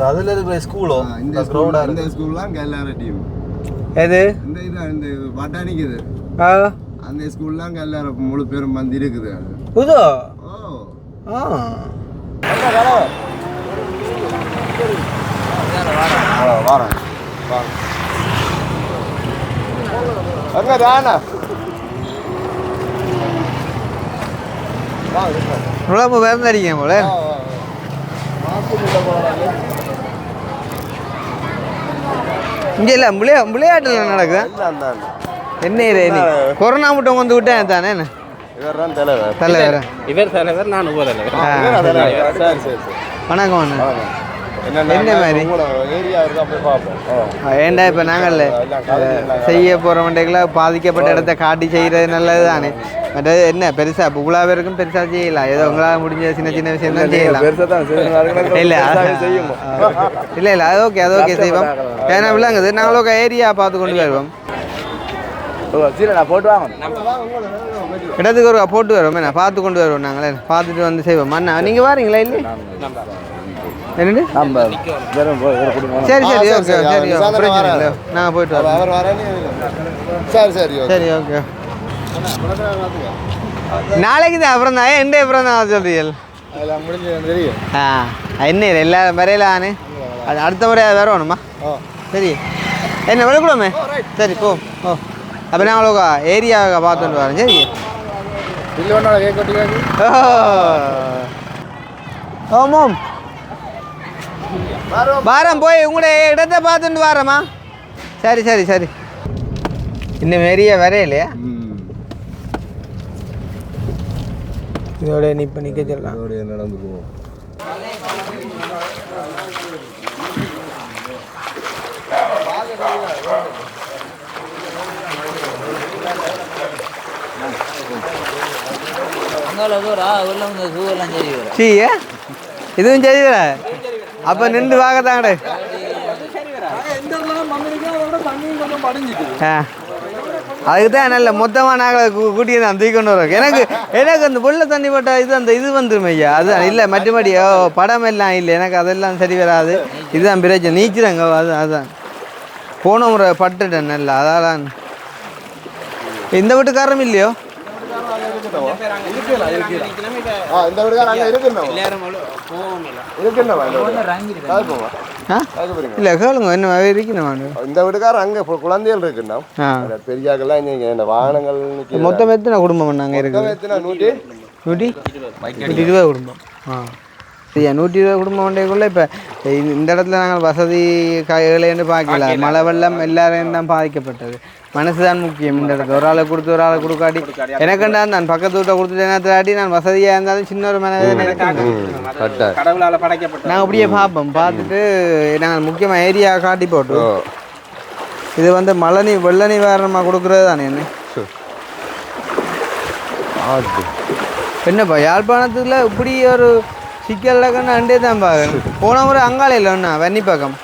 அதில் இருக்கிற ஸ்கூலோ இந்த ஸ்கூல்லாம் எல்லாரும் டீம் எது இந்த பட்டாணிக்குது அந்த ஸ்கூல்லாம் எல்லாரும் முழு பேரும் வந்து இருக்குது. புதோ வாரம் அங்கே தானே நுழம்பு வேறு அடிக்கேன் போல. இங்கே இல்லை விளையாட்டில் நடக்குதா என்ன? கொரோனா மட்டும் வந்து விட்டேன் தானே. என்ன தலைவர்? இவர் தலைவர், நான் உபதலைவர். வணக்கம் அண்ணா. என்ன மாதிரி ஏண்டா இப்போ நாங்கள் செய்ய போகிற மண்டைகளை பாதிக்கப்பட்ட இடத்த காட்டி செய்கிறது நல்லது தானே. மற்றது என்ன பெருசாக இப்போ இவ்வளோ பேருக்கும் பெருசாக செய்யலாம். ஏதோ உங்களால் முடிஞ்ச சின்ன சின்ன விஷயம் தான் செய்யலாம். இல்லை இல்லை இல்லை அது ஓகே செய்வோம். ஏன்னா விளாங்குது நாங்களும் ஏரியா பார்த்து கொண்டு வருவோம். போட்டு வாங்க இடத்துக்கு ஒரு போட்டு வருவோம். என்ன பார்த்து கொண்டு வருவோம். நாங்களே பார்த்துட்டு வந்து செய்வோம். அண்ணா நீங்கள் வாரீங்களா? இல்லை என்னண்டு சரி சரி ஓகே சரி பிரச்சனை இல்லை, நான் போயிட்டு வரேன். சரி ஓகே நாளைக்கு தான் அப்புறம் தான் எந்த அப்புறம் தான் சொல்றீங்க. என்ன எல்லாரும் வரையில ஆனு அது அடுத்த முறை வரணுமா? சரி என்ன விளக்கூடாமே. சரி போ ஓ அப்போ நான் அவ்வளோக்கா ஏரியாவை பார்த்துட்டு வரேன். சரி ஓமோம் வாரம் போய் உங்களுடைய இடத்தை பார்த்துட்டு வரேம்மா. சரி சரி சரி இன்னும் ஏரியா வரையிலையா? இதோட நீ இப்போ நிற்க சொல்லலாம். நடந்து போவோம். சரியா இதுவும் சரியா? அப்போ நின்று வாங்கத்தாங்கடே. அதுக்கு தான் நல்ல மொத்தமாக நாங்கள் கூட்டியை தான் தூக்கி கொண்டு வரோம். எனக்கு அந்த வெள்ளை தண்ணி போட்டால் இது வந்துடும் ஐயா. அதுதான் இல்லை மற்றபடி படம் எல்லாம் இல்லை எனக்கு அதெல்லாம் சரி வராது. இதுதான் பிரச்சனை நீச்சுறாங்க. அதுதான் போன முறை பட்டுட்டேன் நல்லா. அதான் இந்த வீட்டுக்காரரும் இல்லையோ? இல்ல கேளுங்க என்ன இருக்கணும். இந்த வீட்டுக்காரர் அங்க குழந்தைகள் இருக்குன்னா பெரியாக்கெல்லாம் இந்த வாகனங்கள் மொத்தம் எத்தனை குடும்பம் பண்ணாங்க இருக்கு? 120 குடும்பம். சரியா 120 குடும்பம் வண்டைக்குள்ள இப்போ இந்த இடத்துல நாங்கள் வசதி கைகளேன்னு பார்க்கல. மழை வெள்ளம் எல்லாரையும் தான் பாதிக்கப்பட்டது. மனசு தான் முக்கியம். இந்த இடத்துல ஒரு ஆளை கொடுத்து ஒரு ஆளை கொடுக்காட்டி எனக்குண்டா நான் பக்கத்து வீட்டை கொடுத்துட்டேனாட்டி நான் வசதியாக இருந்தாலும் சின்ன ஒரு கடவுளால் படைக்கப்பட்ட நாங்கள் அப்படியே பார்ப்போம். பார்த்துட்டு நாங்கள் முக்கியமாக ஏரியா காட்டி போட்டு இது வந்து வெள்ள நிவாரணமாக கொடுக்குறது தானே. என்னப்பா யாழ்ப்பாணத்தில் இப்படி ஒரு சிக்கல் அண்டே தான் பார்க்கணும். போன முறை அங்காளையில் ஒன்றா வன்னி பக்கம்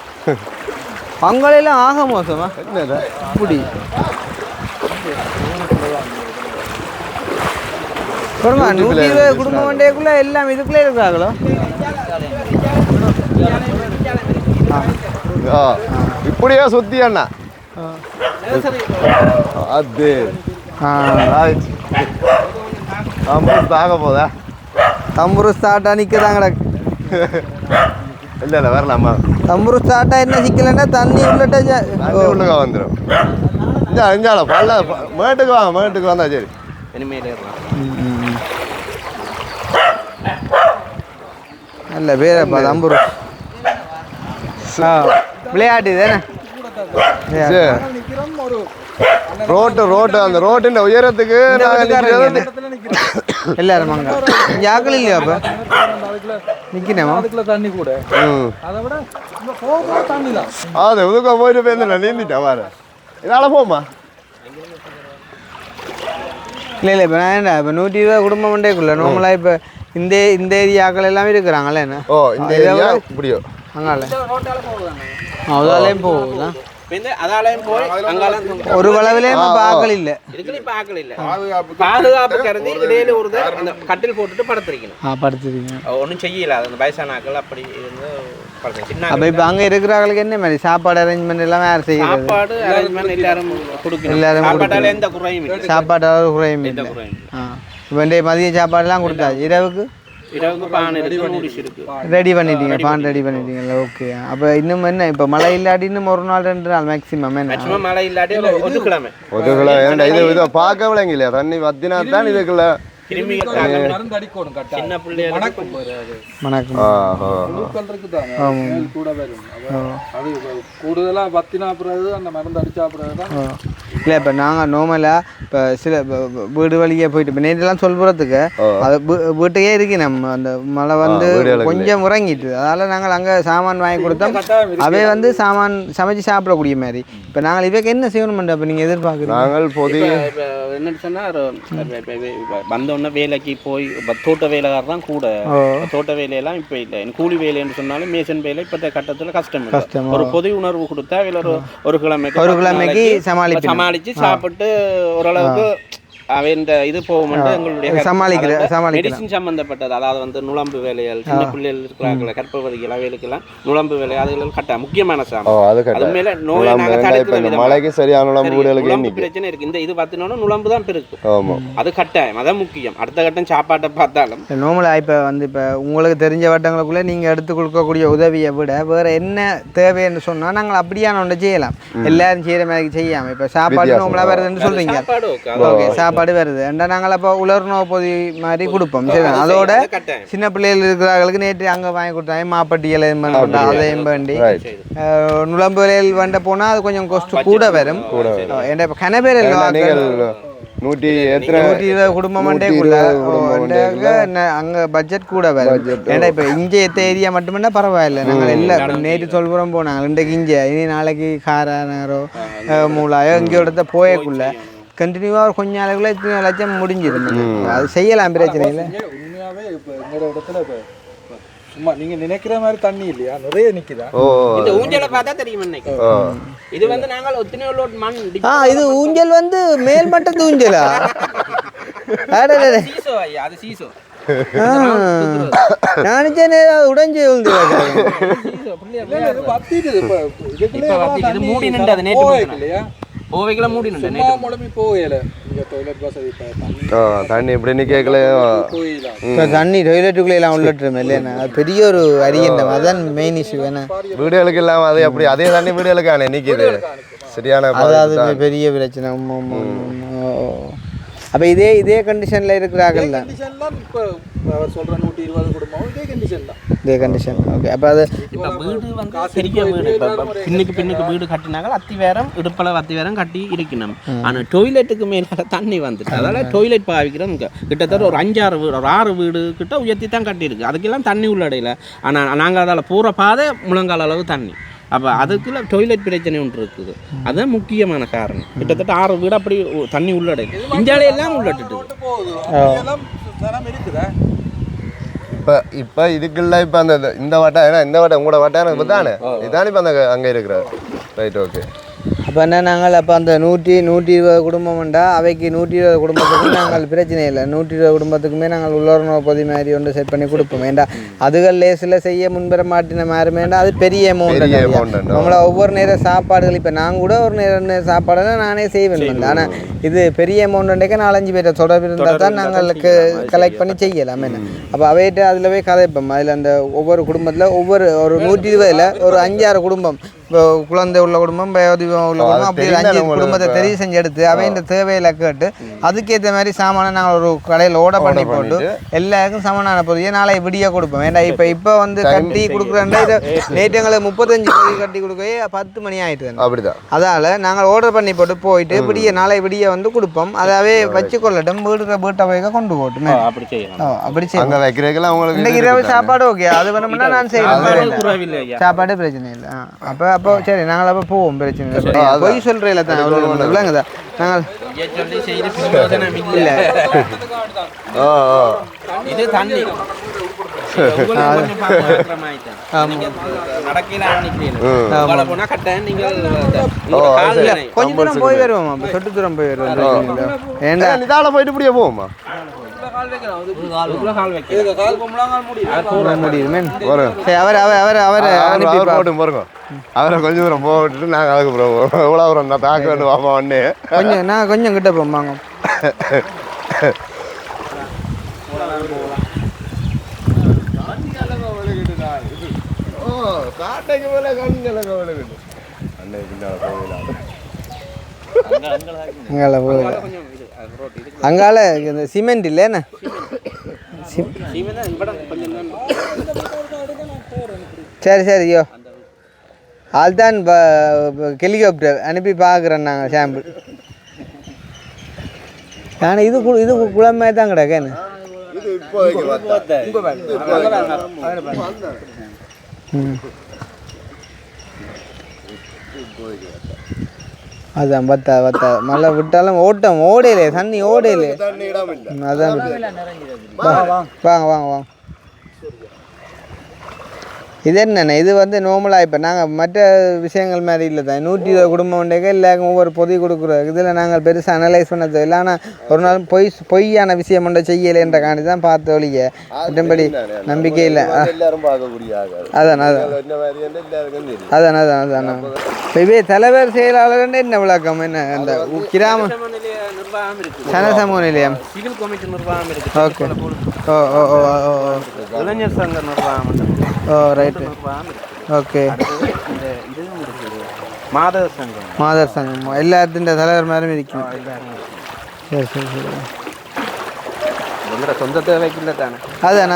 அங்காளையெல்லாம் ஆக மோசமா இப்படி சொல்லுமா 120 குடும்பம் வண்டியக்குள்ள எல்லாம் இதுக்குள்ளே இருக்காங்களோ? இப்படியே சுத்தி அண்ணா அது ஆக போதா தம்புரு ஸ்டார்ட்டாக நிற்கதாங்கடா. இல்லை வரலாமா? தம்புரு ஸ்டார்ட்டாக என்ன சிக்கலன்னா தண்ணி உள்ளட்டா உள்ளக்கா வந்துடும். அஞ்சால பல்ல மேட்டுக்கு வந்தா சரி நல்ல பேரப்பா தம்புரு விளையாட்டு தானே. ரோட்டு அந்த ரோட்டின் உயரத்துக்கு எல்லாரும் அங்க யாக்கள் இல்லையா? அப்ப நிக்கணுமா தண்ணி கூட அது உதுக்க போயிட்டு போயிருந்தேன் நீந்திட்டேன் வார இதனால போமா இல்லை இப்போ நான் என்ன இப்போ 120 குடும்பம் உண்டேக்குள்ள நார்மலாக இப்போ இந்த ஏரியாக்கள் எல்லாமே இருக்கிறாங்களே என்ன இந்த ஏரியா இப்படியோ அங்கால அதாலேயும் போகுதா அதாலையும் போய் அங்காலும் ஒரு அளவிலே இப்போ ஆக்கள் இல்லை இதுக்கு இப்போ ஆக்கள் இல்லை பாதுகாப்பு கருதி இடையில ஒரு அந்த கட்டில் போட்டுட்டு படுத்துருக்கணும் படுத்துருக்கீங்க ஒன்றும் செய்யல அந்த வயசான ஆக்கள் அப்படி இருந்து சின்ன அப்போ இப்போ அங்கே இருக்கிறவங்களுக்கு என்ன மாதிரி சாப்பாடு அரேஞ்ச்மெண்ட் எல்லாம் யார் செய்யுது சாப்பாடு அரேஞ்ச்மெண்ட் எல்லாரும் கொடுக்கணும் எல்லாரும் சாப்பாட்டால எந்த குறையும் இல்லை சாப்பாடு அளவு குறையும் எந்த இல்லை குறையும் இல்லை இப்போ மதிய சாப்பாடுலாம் கொடுத்தாச்சு இரவுக்கு பான் இருக்கு நூடிஸ் இருக்கு ரெடி பண்ணிட்டீங்க பான் ரெடி பண்ணிட்டீங்களா ஓகே அப்போ இன்னும் என்ன இப்போ மழை இல்லாட்டி இன்னும் ஒரு நாள் 2 நாள் மேக்ஸிமம் என்ன மேக்ஸிமம் மழை இல்லாட்டி ஒதுக்கலாமே ஏன்டா இது பார்க்க விளங்கில தண்ணி வத்தினா தான் இதுக்குள்ள கிருமிகள் மருந்து அடிக்கணும் கரெக்டா சின்ன பிள்ளைகளுக்கு வணக்கம் வராது வணக்கம் குழுக்கள் இருக்குதாங்க மேல் கூட வரும் அது கூடுதலா வத்தினா பிறகு அந்த மருந்து அடிச்சா பிறகு தான் இல்லை இப்போ நாங்கள் நார்மலாக இப்போ சில வீடு வழியே போயிட்டு இப்போ நேற்றெல்லாம் சொல்கிறதுக்கு அது வீட்டுக்கே இருக்கு நம்ம அந்த மழை வந்து கொஞ்சம் உறங்கிட்டு அதனால் நாங்கள் அங்கே சாமான் வாங்கி கொடுத்தோம் அவை வந்து சாமான் சமைச்சு சாப்பிடக்கூடிய மாதிரி இப்போ நாங்கள் இவைக்கு என்ன செய்யணும் இப்போ நீங்கள் எதிர்பார்க்குறீங்க நாங்கள் பொதி என்னன்னு சொன்னால் வந்தோடனே வேலைக்கு போய் தோட்ட வேலைக்காரர் தான் கூட தோட்ட வேலையெல்லாம் இப்போ இல்லை கூலி வேலைன்னு சொன்னாலும் மேசன் வேலை இப்போ கட்டத்தில் கஷ்டம் ஒரு பொது உணர்வு கொடுத்தா இதில் ஒரு கிழமைக்கு சமாளிச்சு சாப்பிட்டு ஓரளவுக்கு அவன்ற இது போகும்போது எங்களுடைய மெடிசின் சம்பந்தப்பட்டது அதாவது வந்து நுழம்பு வேலைகள் சின்ன பிள்ளைகள் இருக்கிறாங்கள கற்பவதிகள் அவைகளுக்கெல்லாம் நுழம்பு வேலை அதுகள் கட்ட முக்கியமான சாமான் அது மேல நோயை நாங்கள் தடுக்கிற மழைக்கு சரியான நுழம்பு பிரச்சனை இருக்கு இந்த இது பார்த்தீங்கன்னா நுழம்பு தான் இருக்கு அது கட்டாயம் அதான் முக்கியம் அடுத்த கட்டம் சாப்பாட்டை பார்த்தாலும் நார்மலா இப்போ வந்து இப்போ உங்களுக்கு தெரிஞ்ச வட்டங்களுக்குள்ள நீங்க எடுத்து கொடுக்கக்கூடிய உதவியை விட வேற என்ன தேவைன்னு சொன்னா நாங்கள் அப்படியான ஒன்றை செய்யலாம் எல்லாரும் செய்யற மாதிரி செய்யாம இப்போ சாப்பாடு நார்மலா வருதுன்னு சொல்றீங்க ஓகே சாப்பாடு வருது ஏன்னா நாங்கள் அப்போ உலர்நோய் பொதி மாதிரி கொடுப்போம் சரி அதோட சின்ன பிள்ளைகள் இருக்கிறவர்களுக்கு நேற்று அங்கே வாங்கி கொடுத்தாங்க மாப்பட்டியல் அதையும் வேண்டி நுழம்பு விலையில் வண்ட போனால் அது கொஞ்சம் கொஸ்ட் கூட வரும் ஏன்னா இப்போ கனபேர் 120 குடும்பம் அங்கே பட்ஜெட் கூட வரும் ஏன்னா இப்போ இங்கே ஏரியா மட்டுமெண்டா பரவாயில்ல நாங்கள் எல்லாம் நேற்று சொல்புறம் போனாங்க இன்றைக்கு இங்கே இனி நாளைக்கு காரானரோ மூலாயோ இங்கே இடத்த போயக்குள்ள கண்டினியூவாக ஒரு கொஞ்ச நாளுக்குள்ள இத்தனை லட்சம் முடிஞ்சிடும் அது செய்யலாம் பிரச்சனை இல்லை உண்மையாவே இப்போ எங்களோட இடத்துல இப்போ சும்மா நீங்க நினைக்கிற மாதிரி தண்ணி இல்லையா நிறைய நிக்குதா இந்த ஊஞ்சலை பார்த்தா தெரியும் இன்னைக்கு இது வந்து நாங்கள் ஒத்தனையோ லோட் மண் இது ஊஞ்சல் வந்து மேல் மட்டத்து ஊஞ்சலா சீசோ ஐயா அது சீசோ நினைச்சேன் உடஞ்சி இது மூடி நின்று அது நேற்று இல்லையா போவைகளை மூடி நின்று போகல தண்ணி இப்படின்னு கேட்கல தண்ணி டொய்லெட்டுக்குள்ளே எல்லாம் உள்ளட்டுருமே இல்லையா அது பெரிய ஒரு அரியண்டம் அதான் மெயின் இஷ்யூ வேணா வீடுகளுக்கு இல்லாமல் அது அப்படி அதே தண்ணி வீடுகளுக்கான நிற்கிது சரியான அதாவது பெரிய பிரச்சனை அப்போ இதே கண்டிஷனில் இருக்கிறார்கள் தான் இப்போ அவர் சொல்கிற 120 குடும்பம் இதே கண்டிஷன் ஓகே அப்போ அது இப்போ வீடு வந்து பெரிய வீடு பின்னுக்கு வீடு கட்டினாங்க அத்திவேரம் இடுப்பளவு அத்திவேரம் கட்டி இருக்கணும் ஆனால் டொய்லெட்டுக்கு மேலே தண்ணி வந்துட்டு அதனால் டொய்லெட் பாவிக்கிறோம் கிட்டத்தட்ட ஒரு 5-6 வீடு ஒரு 6 வீடு கிட்ட உயர்த்தி தான் கட்டியிருக்கு அதுக்கெல்லாம் தண்ணி உள்ளடையில ஆனால் நாங்கள் அதில் போகிற பாதை முழங்கால் அளவு தண்ணி அப்போ அதுக்குள்ள டொய்லெட் பிரச்சனை ஒன்று இருக்குது அதுதான் முக்கியமான காரணம் கிட்டத்தட்ட 6 வீடு அப்படி தண்ணி உள்ளடை இந்தியாவிலாம் உள்ளட்டுட்டு இப்போ இதுக்குள்ள இப்போ அந்த இந்த வட்டம் ஏன்னா இந்த வட்டம் உங்களோட வட்டம் இப்போ தானே இதுதானே இப்போ அந்த அங்கே இருக்கிறார் ரைட் ஓகே அப்போ என்ன நாங்கள் அப்போ அந்த 120 குடும்பம் உண்டா அவைக்கு 120 குடும்பத்துக்கு நாங்கள் பிரச்சனை இல்லை 120 குடும்பத்துக்குமே நாங்கள் உள்ளூர் பொதி மாதிரி ஒன்று செட் பண்ணி கொடுப்போம் வேண்டா அதுகள் லேசில் செய்ய முன்பெற மாட்டின மாதிரி வேண்டா அது பெரிய அமௌண்ட் நம்மளை ஒவ்வொரு நேரம் சாப்பாடுகள் இப்போ நான் கூட ஒரு நேரம் சாப்பாடுனா நானே செய்வேன் ஆனால் இது பெரிய அமௌண்ட்டுக்கு 4-5 பேரை தொடர்பு இருந்தால் தான் நாங்கள் கலெக்ட் பண்ணி செய்யலாம் என்ன அப்போ அவைகிட்ட அதில் போய் கதைப்போம் அதில் அந்த ஒவ்வொரு குடும்பத்தில் ஒரு 120ல் ஒரு 5-6 குடும்பம் இப்போ குழந்தை உள்ள குடும்பம் வயோதிபம் உள்ள குடும்பம் அப்படி 5 குடும்பத்தை தெரிவு செஞ்சு எடுத்து அவை இந்த தேவையில கேட்டு அதுக்கேற்ற மாதிரி சாமானை நாங்கள் ஒரு கடையில் ஓட பண்ணி போட்டு எல்லாருக்கும் சமனான பொருளையே நாளை விடிய கொடுப்போம் வேண்டாம் இப்போ வந்து கட்டி கொடுக்குறேன்டா இதை நேற்று எங்களுக்கு 35 பொதி கட்டி கொடுக்கவே 10 மணி ஆகிட்டு அப்படிதான் அதால் நாங்கள் ஆர்டர் பண்ணி போட்டு நாளை விடிய வந்து கொடுப்போம் அதாவே வச்சு கொள்ளட்டும் வீட்டை போய் கொண்டு போட்டுமே அப்படி செய்யலாம் இன்னைக்கு இரவு சாப்பாடு ஓகே அது வேணும்னா நான் செய்யலாம் சாப்பாடு பிரச்சனை இல்லை அப்போ அப்போ சரி நாங்கள் அப்போ போவோம் பிரச்சனை இல்லை பொய் சொல்கிறேன் தான் விளங்குதா நாங்கள் இல்லை இது தண்ணி கொஞ்சம் தூரம் போய் வருவோம் சொட்டு தூரம் போய் வருவோம் ஏண்டா இதால போயிட்டு இப்படியே போவோமா அவரை கொஞ்சம் தூரம் போட்டு நாங்கள் அதுக்கப்புறம் எவ்வளோ தூரம் நான் தாக்க வேண்டும் வாமா ஒன்னே கொஞ்சம் நான் கொஞ்சம் கிட்ட போவாங்க காட்டைக்கு மேலே கண்ணில் அங்கால இந்த சிமெண்ட் இல்லைண்ணே சரி சரி ஐயோ அதுதான் ஹெலிகாப்டர் அனுப்பி பார்க்குறேன் நாங்கள் சாம்பிள் ஆனால் இது குளமே தான் கிடக்கேன்னு அதான் பத்தா மழை விட்டாலும் ஓடையிலே தண்ணி ஓடையிலே அதான் வாங்க இது என்னென்ன இது வந்து நார்மலாக இப்போ நாங்கள் மற்ற விஷயங்கள் மாதிரி இல்லை தான் 120 குடும்பம் உண்டேக்க எல்லாருக்கும் ஒவ்வொரு பொதி கொடுக்குறோம் இதில் நாங்கள் பெருசாக அனலைஸ் பண்ணது இல்லைன்னா ஒரு நாள் பொய்யான விஷயம் ஒன்றை செய்யலைன்ற காண்டி தான் பார்த்து ஒழிய மற்றபடி நம்பிக்கை இல்லை அதான் இப்போ தலைவர் செயலாளர் என்ன விளக்கம் என்ன அந்த கிராம சனசமூக நிலையம் ஓகே இளைஞர் சங்க நிர்வாகம் ரைட்டு ஓகே மாதர் சங்கம் எல்லாத்தின் தலைவர் மாதிரியும் இருக்கும் சரி சொந்த தேவைக்கு இல்லை தானே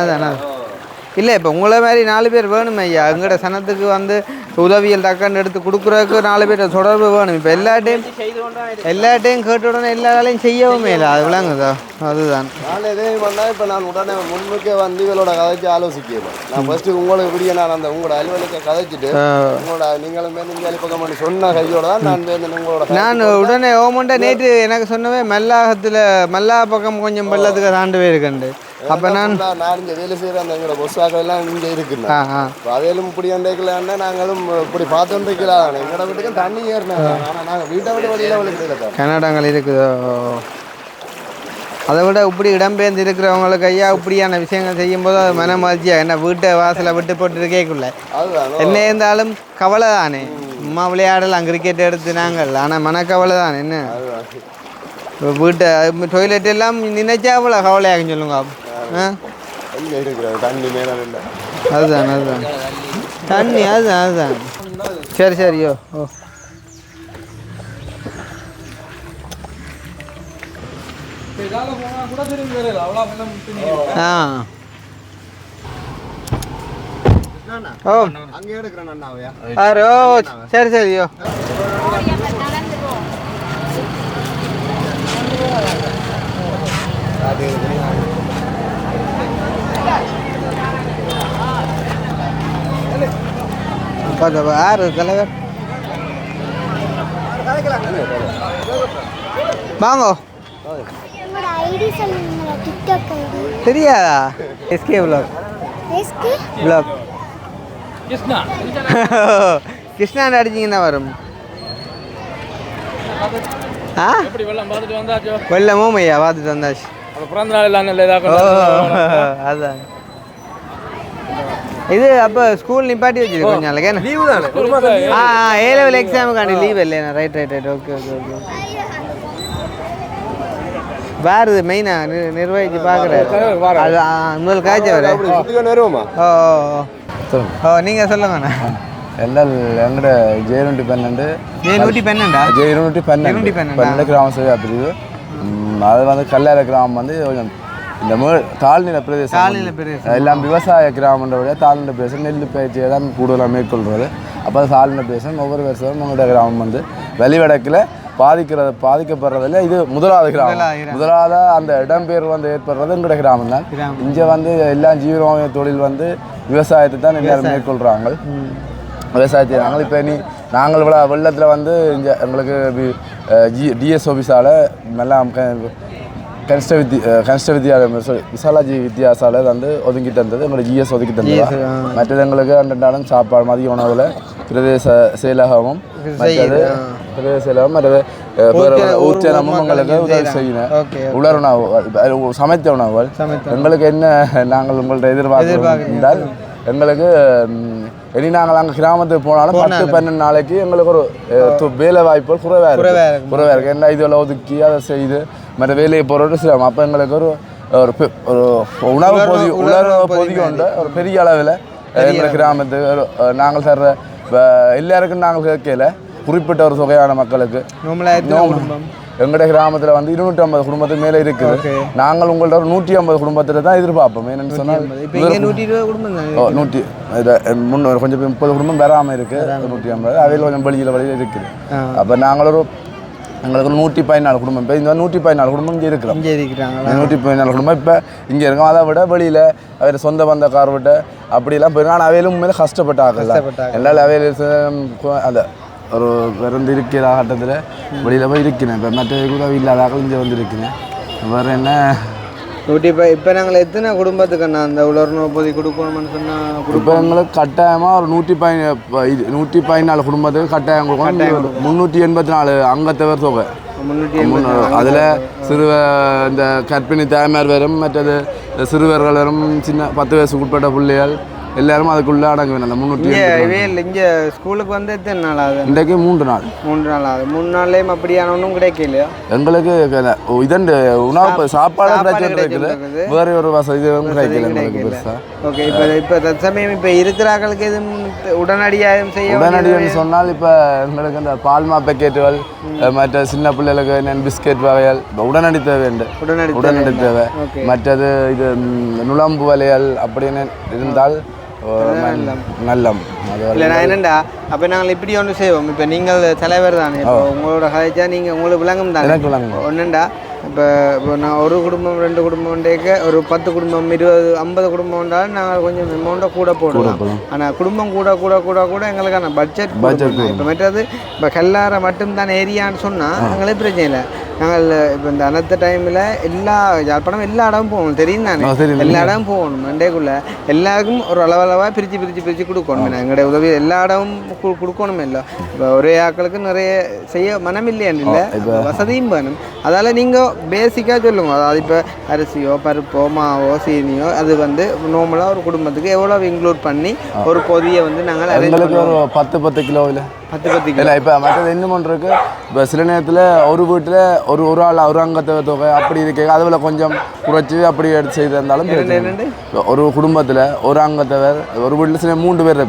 அதான் இல்லை இப்போ உங்களை மாதிரி 4 பேர் வேணும் ஐயா எங்களோட சனத்துக்கு வந்து உதவியல் டக்குன்னு எடுத்து கொடுக்குறதுக்கு 4 பேர் தொடர்பு வேணும் இப்போ எல்லாட்டையும் கேட்ட உடனே எல்லா வேலையும் செய்யவும் இல்லை அது விளங்குதா அதுதான் நான் எதையும் பண்ணால் இப்போ நான் உடனே முன்னுக்கே வந்து இவளோட கதைச்சு ஆலோசிக்கிறேன் நான் ஃபஸ்ட்டு உங்களுக்கு இப்படியே நான் அந்த உங்களோட அலுவலகத்தை கதைச்சிட்டு உங்களோட நீங்களும் நீங்கள் பக்கம் பண்ணி சொன்ன கையோட தான் நான் உங்களோட நான் உடனே ஓமண்டா நேற்று எனக்கு சொன்னவே மல்லா பக்கம் கொஞ்சம் வெள்ளத்துக்கு தாண்டு போயிருக்கேன் அப்போ நான் இங்கே வேலை செய்கிற அந்த எங்களோட பொஸ்ஸாக்கெல்லாம் இங்கே இருக்குல்ல அதையிலும் இப்படி அண்டைக்கலான்னா நாங்களும் இப்படி பார்த்து வைக்கலாம் எங்களோட வீட்டுக்கும் தண்ணி ஏறினாங்க ஆனால் நாங்கள் வீட்டை விட்டு வழியில் வலிக்கிறத கன்னடங்கள் இருக்குதோ அதை விட இப்படி இடம்பெயர்ந்து இருக்கிறவங்களுக்கு ஐயா இப்படியான விஷயங்கள் செய்யும்போது அது மன மகிழ்ச்சியாக என்ன வீட்டை வாசலை விட்டு போட்டு கேட்கல என்ன இருந்தாலும் கவலை தானே அம்மா விளையாடலாம் கிரிக்கெட் எடுத்து நாங்கள் ஆனால் மனக்கவலை தானே என்ன வீட்டை டொய்லெட் எல்லாம் நினைச்சா அவ்வளோ கவலையாகும் சொல்லுங்க அதுதான் தண்ணி அதுதான் சரியோ ஓ ஓ அங்கே எடுக்கிறேன் அண்ணாவையா சரியோ யாரு தலைவர் வாங்கோ தெரியாதா எஸ்கே வ்ளாக் கிருஷ்ணா அடிச்சிங்கன்னா வரும் வெள்ளமும் ஐயா பார்த்துட்டு வந்தாச்சு அதான் இது அப்போ ஸ்கூல் நிப்பாட்டி வச்சிருக்கு கொஞ்சம் நாளைக்கு லீவு தானே A-level எக்ஸாமுக்காண்டி லீவ் இல்லைண்ணா ரைட் ஓகே வேறு இது மெயினாக நிர்வகிச்சு பார்க்குறாரு அது முதல் காய்ச்ச வர ஓ நீங்கள் சொல்லுங்கண்ணா எல்லாம் எங்கட J112 J112 கிராம சேவை பிரிவு அது வந்து கல்லார கிராமம் வந்து கொஞ்சம் இந்த தாழ்நில பிரதேசம் எல்லாம் விவசாய கிராமன்றோட தாழ்நில பிரதேசம் நெல் பயிற்சியை தான் கூடுதலாக மேற்கொள்வது அப்போ தாழ்நில பிரதேசம் ஒவ்வொரு வருஷமும் உங்களோட கிராமம் வந்து வெளிவடக்கில் பாதிக்கப்படுறதில்ல இது முதலாவது அந்த இடம்பெயர்வு வந்து ஏற்படுறது எங்களோட கிராமம் தான் இங்கே வந்து எல்லா ஜீவ தொழில் வந்து விவசாயத்தை தான் எல்லாரும் மேற்கொள்கிறாங்க விவசாயத்தை நாங்கள் இப்போ நாங்கள் இவ்வளோ வெள்ளத்தில் வந்து இங்கே எங்களுக்கு டிஎஸ் ஆஃபீஸால் எல்லாம் கனிஷ்ட வித்யாலயம் விசாலாஜி வித்யாசாலை வந்து ஒதுக்கி தந்தது எங்களுக்கு ஜிஎஸ் ஒதுக்கி தந்தது. மற்றது எங்களுக்கு அன்றாடம் சாப்பாடு மதிய உணவில் பிரதேச செயலகமும் பிரதேச செயலகம் மற்றது ஊர்ச்சனமும் எங்களுக்கு உதவி செய்யணும். உலர் உணவு சமைத்த உணவுகள் எங்களுக்கு என்ன நாங்கள் உங்கள்ட்ட எதிர்பார்த்தால் எங்களுக்கு இனி நாங்கள் அங்கே கிராமத்துக்கு போனாலும் 10-12 நாளைக்கு எங்களுக்கு ஒரு வேலை வாய்ப்புகள் குறைவாக இருக்குது. என்ன இதெல்லாம் ஒதுக்கி அதை செய்து மற்ற வேலையை போகிறது சிரமம். அப்போ எங்களுக்கு ஒரு உணவு பொதி கொண்ட ஒரு பெரிய அளவில் எங்கள் கிராமத்துக்கு நாங்கள் தர்ற எல்லாருக்கும் நாங்கள் கேட்கல குறிப்பிட்ட ஒரு தொகையான மக்களுக்கு எங்களுடைய கிராமத்தில் வந்து 250 குடும்பத்துக்கு மேலே இருக்குது. நாங்கள் உங்கள்ட்ட ஒரு 150 குடும்பத்தில் தான் எதிர்பார்ப்போம். என்னென்னு சொன்னால் 100 கொஞ்சம் 30 குடும்பம் பெறாமல் இருக்குது. 150 அவையில் கொஞ்சம் வழியில் இருக்குது. அப்போ நாங்கள் எங்களுக்கு 114 குடும்பம் இப்போ இந்த 114 குடும்பம் இங்கே இருக்கிறோம். 114 குடும்பம் இப்போ இங்கே இருக்கோம். அதை விட வெளியில் அவர் சொந்த பந்தக்கார விட்ட அப்படிலாம் போயிருக்கோம். ஆனால் அவையிலும் உண்மையில கஷ்டப்பட்டாங்கல்ல என்னால் அவையில் அந்த ஒரு பிறந்து இருக்கிற ஆட்டத்தில் வெளியில் போய் இருக்கிறேன். இப்போ மற்ற கூட இல்லாதாக்கள் இங்கே வந்து இருக்கிறேன். வேறு என்ன இப்போ நாங்கள் எத்தனை குடும்பத்துக்கு அந்த உலர்ணு பொதி கொடுக்கணும்னு சொன்னால் இப்போ எங்களுக்கு கட்டாயமாக ஒரு 114 குடும்பத்துக்கு கட்டாயம் கொடுக்கணும். 384 அங்கத்தவர் தொகை. அதில் இந்த கர்ப்பிணி தாய்மார் வரும், மற்றது சிறுவர்கள் வரும், சின்ன 10 வயசுக்கு உட்பட்ட பிள்ளைகள் எல்லாரும் அதுக்குள்ளே அடங்க வேணும். அந்த 300 இங்கே ஸ்கூலுக்கு வந்து எத்தனை நாள் ஆகுது? இன்றைக்கு 3 நாள். 3 நாள் ஆகுது. 3 நாள்லேயும் அப்படியான ஒன்றும் கிடைக்கலையா எங்களுக்கு? இதண்டு உணவு சாப்பாடு பிரச்சனை இருக்குது, வேறு ஒரு வசதி கிடைக்கல எங்களுக்கு பெருசாக. ஓகே. இப்போ தற்சமயம் இப்போ இருக்கிறார்களுக்கு எதுவும் உடனடியாக செய்ய உடனடியாக சொன்னால் இப்போ எங்களுக்கு இந்த பால்மா பேக்கெட்டுகள் மற்ற சின்ன பிள்ளைகளுக்கு பிஸ்கெட் வகைகள் உடனடி தேவை உண்டு. உடனடி தேவை. மற்றது இது நுழம்பு வலைகள் அப்படின்னு இருந்தால் நல்லம். இல்லை நான் என்னண்டா அப்போ நாங்கள் இப்படி ஒன்று செய்வோம். இப்போ நீங்கள் தலைவர் தானே, இப்போ உங்களோட கதைச்சா நீங்கள் உங்களுக்கு விளங்கும் தானே ஒன்றுண்டா. இப்போ நான் ஒரு குடும்பம் 2 குடும்பம் ஒரு 10 குடும்பம் 20-50 குடும்பம் உண்டாலும் நாங்கள் கொஞ்சம் அமௌண்ட்டை கூட போடுவோம். ஆனால் குடும்பம் கூட எங்களுக்கான பட்ஜெட். இப்போ மற்றது இப்போ கல்லாரை மட்டும்தான் ஏரியான்னு சொன்னால் எங்களே பிரச்சனை இல்லை. நாங்கள் இப்போ இந்த அனத்த டைமில் யாழ்ப்பாணம் எல்லா இடமும் போகணும், தெரியும் தானே, எல்லா இடமும் போகணும். மண்டேக்குள்ளே எல்லாருக்கும் ஒரு அளவளவாக பிரித்து கொடுக்கணும். எங்களுடைய உதவி எல்லா இடமும் கொடுக்கணும். இல்லை இப்போ ஒரே ஆக்களுக்கு நிறைய செய்ய மனம் இல்லையான்னு இல்லை, வசதியும் வேணும். அதால் நீங்கள் பேசிக்காக சொல்லுங்க. அதாவது இப்போ அரிசியோ பருப்போ மாவோ சீனியோ அது வந்து நார்மலாக ஒரு குடும்பத்துக்கு எவ்வளோ இன்க்ளூட் பண்ணி ஒரு பொதியை வந்து நாங்கள் ஒரு 10 கிலோவில் 10 கிலோ. இப்போ மற்றது இன்னும் ஒன்று இருக்குது. இப்போ சில நேரத்தில் ஒரு வீட்டில் ஒரு ஆள் ஒரு அங்கத்தை தொகை அப்படி இருக்கு, அதில் கொஞ்சம் குறைச்சி அப்படி எடுத்து செய்திருந்தாலும் ஒரு குடும்பத்தில் ஒரு அங்கத்தவர் ஒரு வீட்டில் சில 3 பேர்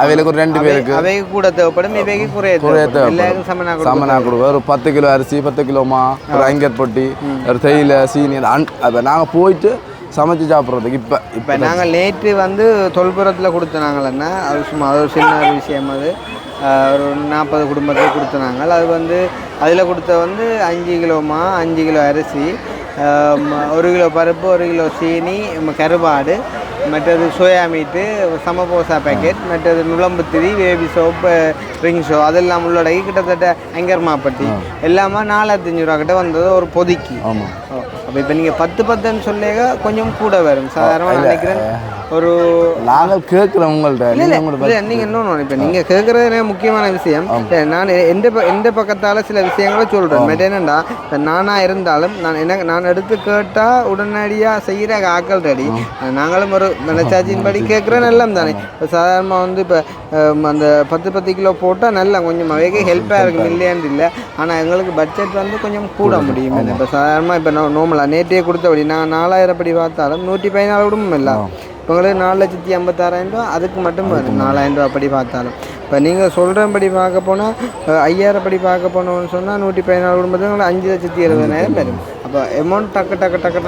அவைகளுக்கு ஒரு 2 பேருக்கு அவை கூட தேவைப்படும், இவைக்கு குறைய தேவைப்படும். சமனா கொடுக்க ஒரு 10 கிலோ அரிசி 10 கிலோ மா ஒரு அங்கர் பொட்டி ஒரு தேயிலை சீனி அப்போ நாங்கள் போயிட்டு சமைச்சு சாப்பிட்றதுக்கு. இப்போ நாங்கள் நேற்று வந்து தொல்புரத்தில் கொடுத்தனாங்களன்னா அது சும்மா அது ஒரு சின்ன விஷயம். அது ஒரு 40 குடும்பத்துக்கு கொடுத்தனாங்க. அது வந்து அதில் கொடுத்த வந்து 5 கிலோமா 5 கிலோ அரிசி, 1 கிலோ பருப்பு, 1 கிலோ சீனி, கருவாடு, மற்றது சோயா மீட்டு, சமபோசா பேக்கெட், மற்றது நுழம்புத்திரி, பேபி சோப்பு, ரிங் ஷோ அதெல்லாம் உள்ளடக்கி கிட்டத்தட்ட அங்கர் மாப்பட்டி எல்லாமே 4,500 ரூபா கிட்ட வந்தது ஒரு பொதிக்கு. அப்போ இப்போ நீங்கள் 10 சொல்லேங்க கொஞ்சம் கூட வரும். சாதாரணமாக நினைக்கிறேன் ஒரு நாங்கள் கேட்குறோம் உங்கள்கிட்ட. இல்லை நீங்கள் இன்னொன்று இப்போ நீங்கள் கேட்குறது முக்கியமான விஷயம். நான் எந்த பக்கத்தால் சில விஷயங்களை சொல்கிறேன். மற்ற என்னென்னா இப்போ நானாக இருந்தாலும் நான் எடுத்து கேட்டால் உடனடியாக செய்கிற ஆக்கள் ரெடி. நாங்களும் ஒரு மனச்சாட்சியின்படி கேட்குறேன் எல்லாம் தானே. இப்போ சாதாரணமாக வந்து இப்போ அந்த 10 கிலோ போட்டால் நல்லா கொஞ்சம் அவைக்கு ஹெல்ப்பாக இருக்கும், இல்லையான்னு இல்லை. ஆனால் எங்களுக்கு பட்ஜெட் வந்து கொஞ்சம் கூட முடியும். இப்போ சாதாரணமாக இப்போ நார்மலாக நேற்றே கொடுத்தபடி நான் 4000 படி பார்த்தாலும் 114 குடும்பம் இல்லை. இப்போ உங்களுக்கு 4,56,000 ரூபா அதுக்கு மட்டும் 4,000 ரூபா படி பார்த்தாலும். இப்போ நீங்கள் சொல்கிறபடி பார்க்க போனால் 5,000 படி பார்க்க போனோம்னு சொன்னால் 114 குடும்பத்துக்கு 5,70,70,000 வரும். அப்போ அப்போ அமௌண்ட் டக்கு டக்கு டக்கு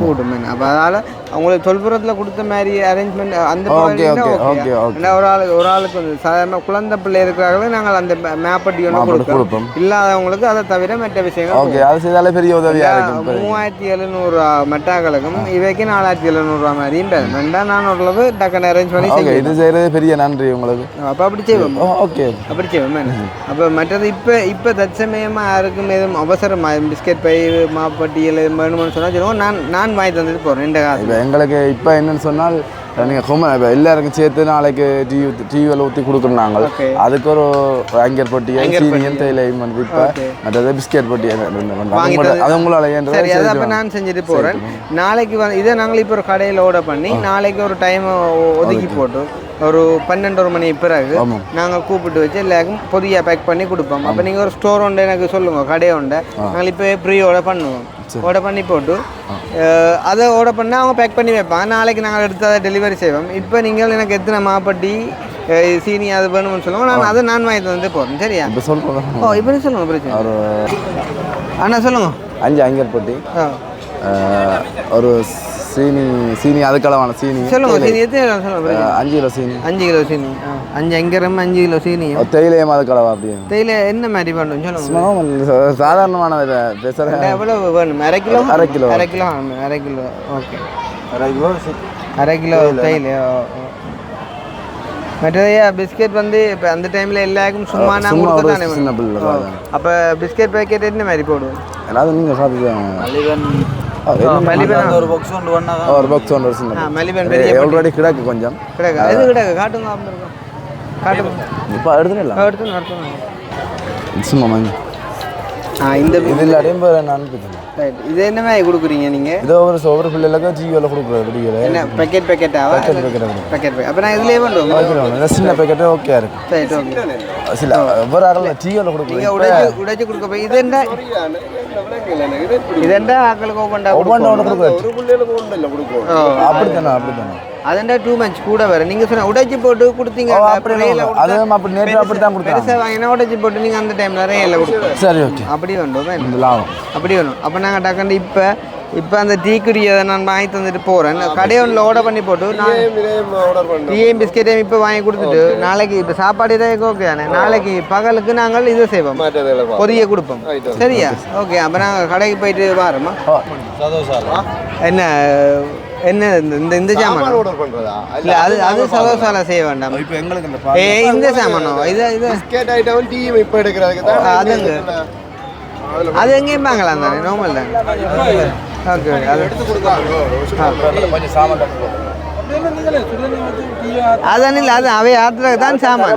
கூடும் அப்போ அதனால் அவங்களுக்கு தொல்புரத்தில் கொடுத்த மாதிரி அரேஞ்ச்மெண்ட் அந்த ஓகே ஒரு ஆளுக்கு வந்து சாதாரண குழந்தை பிள்ளை இருக்கிறாங்களே நாங்கள் அந்த மேப்பட்டி ஒன்று கொடுப்போம் இல்லாதவங்களுக்கு அதை தவிர மற்ற விஷயங்கள் பெரிய உதவியாக இருக்கும் 3700 மெட்டாக்களுக்கும் இவைக்கு 4700 மாதிரியும் ரெண்டா நான் ஓரளவு டக்குன்னு அரேஞ்ச் பண்ணி இது செய்கிறது பெரிய நன்றி உங்களுக்கு. அப்போ அப்படி செய்வோம் ஓகே அப்படி செய்வோம். அப்போ மற்றது இப்போ தற்சமயமாக யாருக்கும் எதுவும் அவசரம் பிஸ்கெட் பை மாப்பட்டியல் வேணும்னு சொன்னால் சொல்லுவோம் நான் வாங்கி தந்துட்டு போகிறேன் இந்த காசு. எங்களுக்கு இப்போ என்னன்னு சொன்னால் நீங்கள் எல்லாருக்கும் சேர்த்து நாளைக்கு டிவியில் ஊற்றி கொடுக்குறாங்க அதுக்கு ஒரு ஆங்கர் பொட்டியை சீனியும் தேயிலையும் வந்து இப்போ மற்றது பிஸ்கெட் பொட்டி அது உங்களால் சரி அதை அப்போ நான் செஞ்சுட்டு போகிறேன். நாளைக்கு இதை நாங்கள் இப்போ ஒரு கடையில் ஆர்டர் பண்ணி நாளைக்கு ஒரு டைமை ஒதுக்கி போட்டு ஒரு 12 மணி பிறகு நாங்கள் கூப்பிட்டு வச்சு எல்லாருக்கும் பொதியாக பேக் பண்ணி கொடுப்போம். அப்போ நீங்கள் ஒரு ஸ்டோர் உண்டு எனக்கு சொல்லுங்கள் கடையை உண்டு நாங்கள் இப்போ ப்ரீயோட பண்ணுவோம் ஆர்டர் பண்ணி போட்டு அதை ஆர்டர் பண்ணால் அவங்க பேக் பண்ணி வைப்பாங்க. நாளைக்கு நாங்கள் எடுத்து அதை டெலிவரி செய்வோம். இப்போ நீங்கள் எனக்கு எத்தனை மாப்பட்டி சீனி அது வேணும்னு சொல்லுவோம் நான் வாங்கி வந்து போகிறேன். சரியா இப்போ சொல்லுங்கள். இப்போ சொல்லுங்கள் பிரச்சனை அண்ணா சொல்லுங்கள். 5 ஆங்கர் பொட்டி ஒரு சீனி அதுக்களவான சீனி சொல்லுங்க. சீனி எத்தனை சொல்லுங்க. 5 கிலோ சீனி 5 கிலோ சீனி 5 அங்கரம் 5 கிலோ சீனி தேயிலையும் அதுக்களவா அப்படியே தேயிலை என்ன மாதிரி பண்ணும் சொல்லுங்க. சாதாரணமான எவ்வளவு வேணும்? அரை கிலோ ஓகே அரை கிலோ தேயிலை. மற்றதையா பிஸ்கெட் வந்து இப்போ அந்த டைமில் எல்லாருக்கும் சும்மா நான் கொடுக்க தானே. அப்போ பிஸ்கெட் பேக்கெட் என்ன மாதிரி போடுவோம்? அதாவது நீங்கள் ஒரு பாக்ஸ் ஆல்ரெடி கிடக்கு கொஞ்சம் கிடக்கு காட்டுங்க இப்போ எடுத்துன்னு சும்மா இந்த இதில் அடையும்போது நான் இது என்ன மாதிரி கொடுக்குறீங்க நீங்கள்? இதோ ஒவ்வொரு பிள்ளைகளுக்கும் டிவியில் கொடுக்குறது பிடிக்கல என்ன பேக்கெட் பேக்கெட் அப்போ நான் இதுலேயே பண்ணுவோம். சின்ன பேக்கெட்டு ஓகே இருக்கு சில ஒவ்வொரு ஆளும் டிவியில் கொடுக்குறீங்க உடைச்சு கொடுக்க போய் இதெண்டா ஆக்களுக்கு அப்படித்தானே அதெண்டா டூ மச் கூட வேறு நீங்கள் சொன்ன உடைச்சி போட்டு கொடுத்தீங்க பெருசாக வாங்கினா உடைச்சி போட்டு நீங்கள் அந்த டைமில் ரேயில் கொடுப்போம். சரி ஓகே அப்படி வேணும் அப்படி வேணும். அப்போ நாங்கள் டக்குண்டு இப்போ அந்த டீக்குடியை நான் வாங்கி தந்துட்டு போகிறேன். கடையை ஒன்றில் ஆர்டர் பண்ணி போட்டு நான் டீயும் பிஸ்கெட்டையும் இப்போ வாங்கி கொடுத்துட்டு நாளைக்கு இப்போ சாப்பாடு இதாக ஓகே தானே நாளைக்கு பகலுக்கு நாங்கள் இதை செய்வோம் பொதிய கொடுப்போம். சரியா ஓகே. அப்போ நாங்கள் கடைக்கு போயிட்டு வரோமா? என்ன இந்த சாமான் இல்லை அது சதோசாலை செய்ய வேண்டாம். இப்போ எங்களுக்கு இந்த சாமானோ அதுங்க அது எங்கேயும் வாங்கலாம் தானே நார்மல் தானே. ஓகே அதான் இல்லை அது அவை ஆற்றுறதுக்கு தான் சாமான்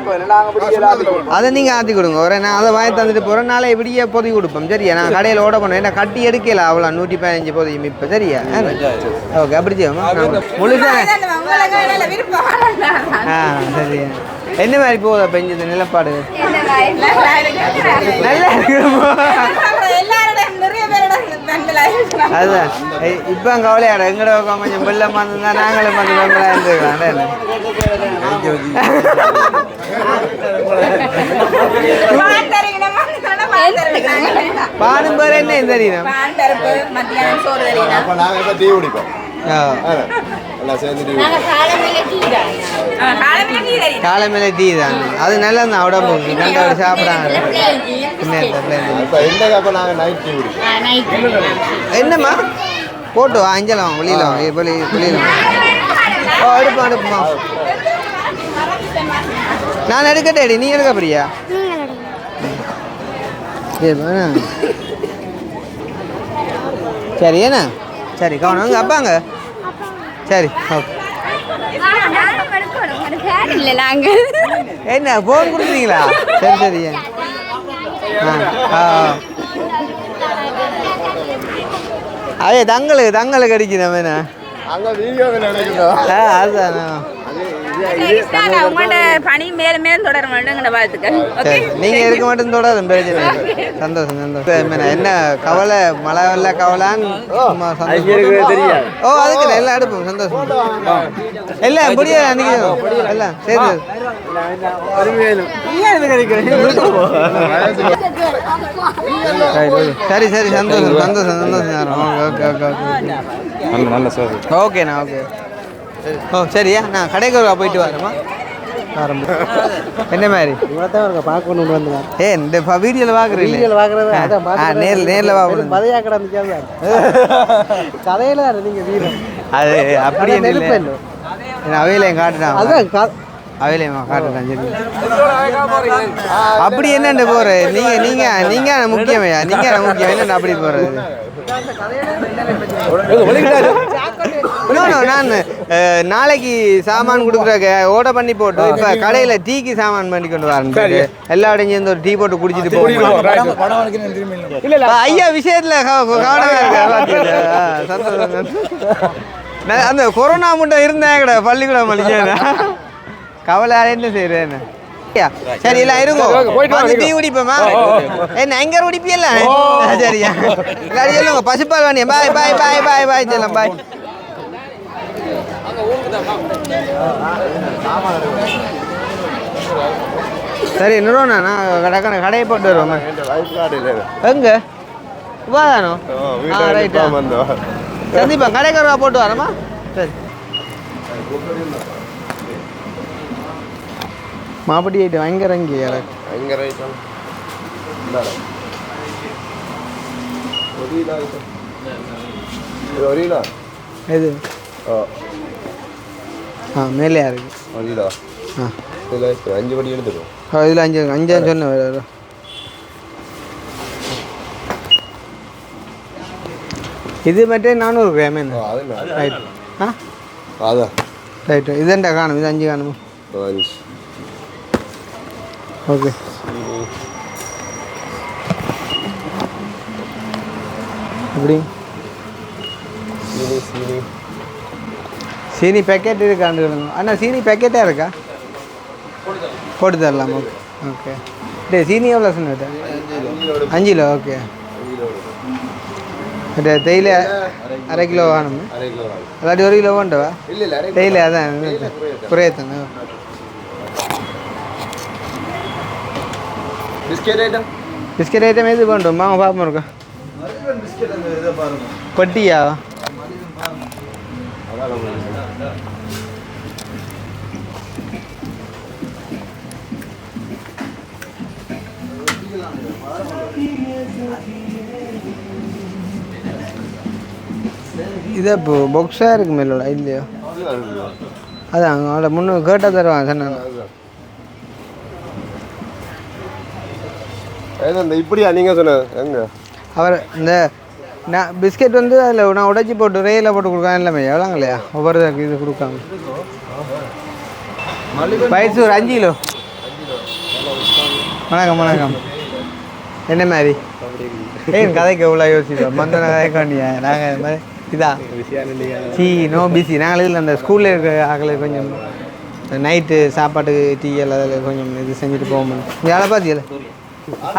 அதை நீங்கள் ஆற்றி கொடுங்க. ஒரு நான் அதை வாங்கி தந்துட்டு போகிறேன். நாளை இப்படியே பொதி கொடுப்போம். சரியா நான் கடையில் ஓட பண்ணுவேன். ஏன்னா கட்டி எடுக்கல அவ்வளோ 115 பொதியும் இப்போ. சரியா ஓகே அப்படி செய்வோமா முழுசாக சரியா. என்ன மாதிரி போகுதா பெஞ்சது நிலப்பாடு? நல்லா இருக்கு. அதுதான் இப்போ கவலையாட எங்கட கொஞ்சம் வெள்ளம் வந்திருந்தா நாங்களும் வந்து வெள்ளம் இருந்துக்கலாம். பாடும் பேர் என்ன தெரியும்? காலமேல டீ தான் அது நல்லா தான் உடம்புக்கு நல்ல சாப்பிட்றாங்க. என்னம்மா போட்டு அஞ்சலாம் வெளியிலாம் வெளியிலாம் எடுப்போம் நான் எடுக்கட்டேடி நீ எடுக்க போறியா? சரி ஏண்ணா சரி கவனம் அப்பாங்க சரி ஓகே. என்ன ஃபோன் கொடுக்குறீங்களா? சரி சரி அதே தங்களுக்கு அடிக்கணும் வேணா அதுதான் உங்களோட பணி மேலும் மேலும் தொடர வேண்டும் வாழ்த்துக்கள். ஓகே, நீங்க இருக்க மட்டும் தொடரும் பிரச்சனை இல்லை. சந்தோஷம் சந்தோஷம். என்ன கவலை மழை வெள்ள கவலான்னு சும்மா சந்தோஷம். ஓ அதுக்கு எல்லாம் எடுப்போம் சந்தோஷம். எல்லாம் முடிய அன்னைக்கு எல்லாம் சரி சரி சரி சந்தோஷம் சந்தோஷம் சந்தோஷம். ஓகே ஓகே ஓகே நல்ல சார். ஓகேண்ணா ஓகே. ஓ சரியா நான் கடைக்கு போயிட்டு வரேம்மா. என்ன மாதிரி பார்க்கணும் வந்தேன். இந்த வீடியோவில் பார்க்குறீங்க நேரில் பார்க்கணும். மதையா கிடந்துச்சு கதையில நீங்கள் வீரம் அது அப்படி இல்லை அவையிலையும் காட்டுறான் அதான் அவையிலையும் காட்டுறான். சரி அப்படி என்னண்டு போகிற நீங்கள் முக்கியமையா நீங்கள் முக்கியம் என்னண்டு அப்படி போகிறது. நான் நாளைக்கு சாமான் கொடுக்குறாக்க ஓர்டர் பண்ணி போட்டு இப்போ கடையில் டீக்கு சாமான் பண்ணி கொண்டு வரேன். எல்லாரும் சேர்ந்து ஒரு டீ போட்டு குடிச்சிட்டு போவோம். ஐயா விஷயத்தில் கவனமாக இருக்க சந்தோஷம். அந்த கொரோனா முட்டை இருந்தேன் கடை பள்ளிக்கூடம் மலிச்சேன் கவலை என்ன செய்யறேன்னு. சரி எல்லாம் இருக்கும் டீ குடிப்போமா என்ன எங்க குடிப்பியல்ல. சரியா எல்லாரும் சொல்லுங்க பசுப்பால் வாணியா. பாய் பாய் பாய் பாய் பாய் செல்லம் பாய். சரி நிறுவனா நான் கடையை போட்டு வருவோம். எங்க வாதானோ ரைட்டா கண்டிப்பா கடைக்காரா போட்டு வரமா. சரி மாப்பட்டி ஆயிட்டு பயங்கர இங்கே எது மேலேயா இருக்கு. அஞ்சு படி எடுத்துடும். இதில் அஞ்சு சொன்ன இது மட்டும் 400 கிராம். ரைட் அதான் ரைட் இதுண்டா காணும். இது 5 காணுமா. ஓகே எப்படி சீனி பேக்கெட் இருக்காண்டு அண்ணா சீனி பேக்கெட்டாக இருக்கா போட்டு தரலாம். ஓகே ஓகே டே சீனி எவ்வளோ சொன்ன 5 கிலோ. ஓகே தேயிலை அரை கிலோ வேணும். அல்லாட்டி 1 கிலோ வேண்டவா தேயிலை அதான் குறையத்தானே. பிஸ்கெட் ஐட்டம் எது வேண்டும் வாங்க பார்ப்போம் இருக்கா பட்டியா. இது இப்போ பாக்ஸாக இருக்கு மேலோட இல்லையோ. அதான் அவங்களோட முன்னே கேட்டால் தருவாங்க சொன்னாங்க. இப்படியா நீங்கள் சொன்ன எங்க அவர் இந்த நான் பிஸ்கெட் வந்து அதில் நான் உடைச்சி போட்டு ரேயில் போட்டு கொடுக்காங்க எல்லாமே எவ்வளோங்க இல்லையா ஒவ்வொரு இது கொடுக்காங்க. பயிற்சி ஒரு 5 கிலோ. வணக்கம் வணக்கம். என்ன மாதிரி ஏன் கதைக்கு எவ்வளோ யோசிப்போம் மந்த கதைக்காண்டியா நாங்கள் இதா நோ பிஸி. நாங்கள் இதில் அந்த ஸ்கூலில் இருக்க ஆக்களை கொஞ்சம் நைட்டு சாப்பாட்டுக்கு டீ எல்லாம் அதில் கொஞ்சம் இது செஞ்சுட்டு போவோம். நீ அழை பார்த்தியல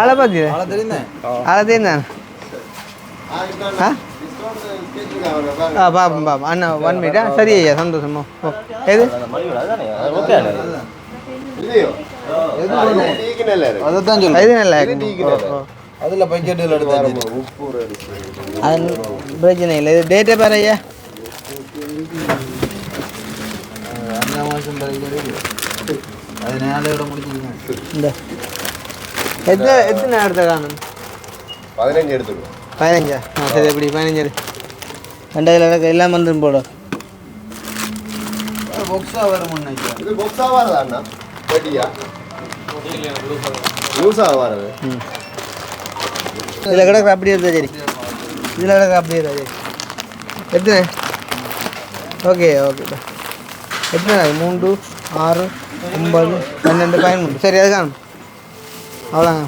அழை பார்த்தியல அழை தெரியுந்தான். பாப்போம் பாப்போம் அண்ணா 1 மினிட்டா. சரி ஐயா சந்தோஷமா. ஓ எது இது நல்லா இருக்கும். அதில் பக்கெட்டில் எடுத்து அது பிரச்சனை இல்லை. இது டேட்டே பாரு ஐயா. இந்த எத்தனை நேரத்தை காணும் 15 எடுத்துக்கோ. 15 சரி எப்படி 15 2000 எல்லாம் வந்துடும் போட. பொக்ஸாக வரும் இது பொக்ஸாக வரதா அண்ணா பட்டியா லூஸாக வரது. இதில் கிடக்கு அப்படியே இருந்தா சரி. இதில் கிடக்கு அப்படியே இருந்தா சரி. எத்தனை ஓகே ஓகேப்பா. எத்தனை 3 6 9 12 13 சரி அது காணும் அவ்வளோங்க.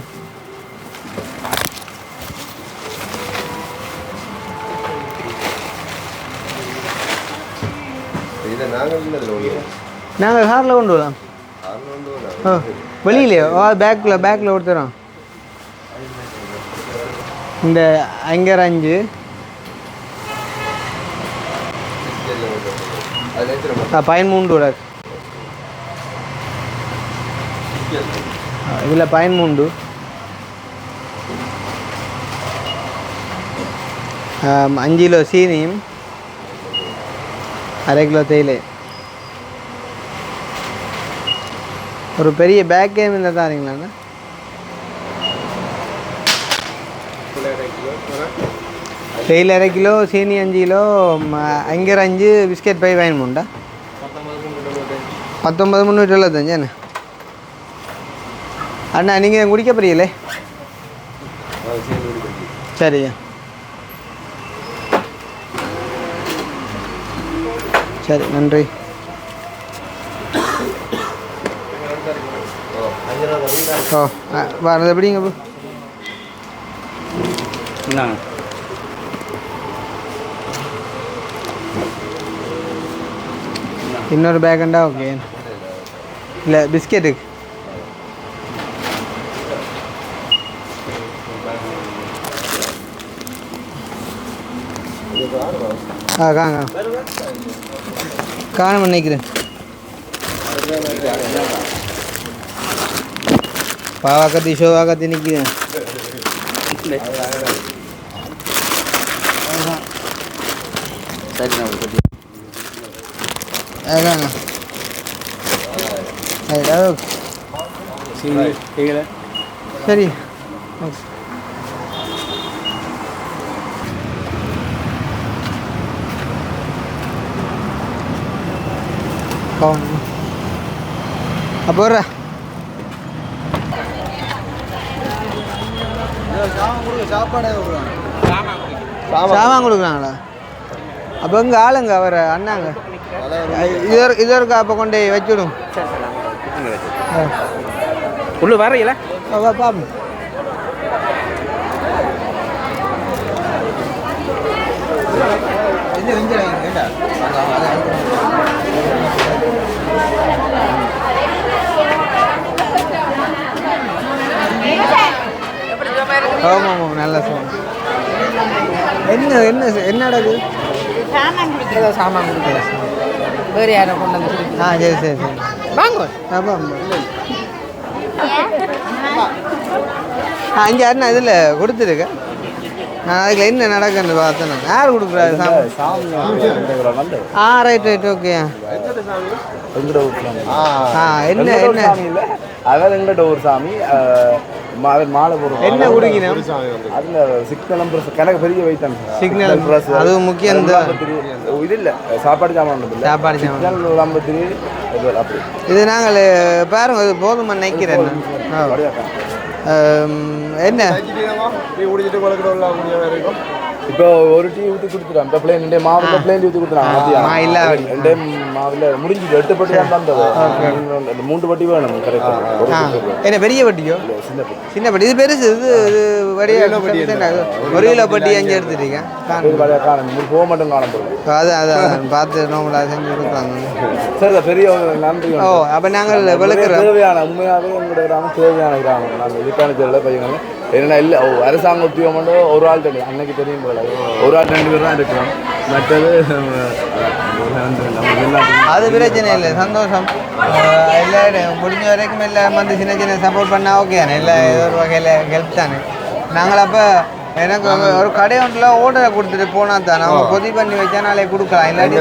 இதை நாங்கள் இல்லை நாங்கள் காரில் கொண்டு வரலாம் ஓ வெளியிலையோ பேக்கில் கொடுத்துறோம் இந்த அங்கர் 5 13 இதில் 13 5 கிலோ சீனியும் 1/2 கிலோ தேயிலை ஒரு பெரிய பேக் கேம் இருந்தால் தாரீங்களாண்ணா தேயிலை 1/2 கிலோ சீனி 5 கிலோ அங்கர் 5 பிஸ்கெட் பை வாங்கிமுண்டா 19,375 என்ன அண்ணா நீங்கள் குடிக்க போறீங்களே சரியா சரி நன்றி ஓ வரது எப்படிங்க ப்ரோ இன்னொரு பேக்கண்டா ஓகே இல்லை பிஸ்கெட்டுக்கு காங்க காண நினைக்கிறேன் பாவாக்கத்தி ஷோவாக்கத்தி நிற்கிறேன் சரி அப்போ சாமான் கொடுக்குறாங்களா அப்போ இங்கே ஆளுங்க அவர் அண்ணாங்க இதற்கு அப்போ கொண்டு வச்சுடும் உள்ள வரையில பாப்போம் ஆமாம் ஆமாம் நல்லா சார் என்ன நடக்குது சாமான் கொடுக்குற வேறு யாரும் கொண்டு வந்து சரி சரி சரி வாங்க அங்கே யாருன்னா இதில் கொடுத்துருக்கேன் நான் அதுக்கு என்ன நடக்குன்னு பார்த்தேன் யார் கொடுக்குறாரு ரைட் ஓகே என்ன அதான் எங்கள்கிட்ட ஒரு சாமி மாலை போடுறோம் என்ன குடிக்கணும் அதில் சிக்னல் கணக்கு பெரிய வைத்தான் சிக்னல் அது முக்கியம் இது இல்லை சாப்பாடு சாமான் சாப்பாடு சாமான் 53 அப்படி இது நாங்கள் பாருங்க இது போதுமா நினைக்கிறேன் என்ன இப்போ ஒரு டீ ஊற்றி கொடுத்துட்டான் இந்த பிளேன் ரெண்டே மாவில் பிளேன் ஊற்றி கொடுத்துறான் ரெண்டே மாவில் முடிஞ்சு 8 பட்டி தான் தந்தது 3 பட்டி வேணும் கரெக்டாக என்ன பெரிய பட்டியோ சின்ன பட்டி இது பெருசு இது இது வடிய 1 கிலோ பட்டி 5 எடுத்துட்டீங்க போக மட்டும் காணப்படும் அது பார்த்து நோம்பலாக செஞ்சு கொடுக்குறாங்க சரி பெரிய நன்றி ஓ அப்போ நாங்கள் விளக்குறோம் தேவையான உண்மையாகவே எங்களோட கிராமம் தேவையான கிராமம் நாங்கள் இதுக்கான தெரியல பையங்க என்னென்னா இல்லை அரசாங்க உத்தியோகம் மட்டும் ஒரு ஆள் தெரியும் அன்னைக்கு தெரியும் போல ஒரு ஆள் 2 பேர் தான் இருக்கிறோம் மற்றது அது பிரச்சனை இல்லை சந்தோஷம் எல்லாரும் முடிஞ்ச வரைக்கும் எல்லாம் வந்து சின்ன சப்போர்ட் பண்ணால் ஓகே தானே இல்லை ஏதோ ஒரு வகையில் ஹெல்ப் தானே நாங்கள் அப்போ எனக்கு ஒரு கடை ஒன்றில் ஓர்டரை கொடுத்துட்டு போனால் தானே அவங்க பொதி பண்ணி வச்சா நாளைக்கு கொடுக்கலாம் இல்லாட்டி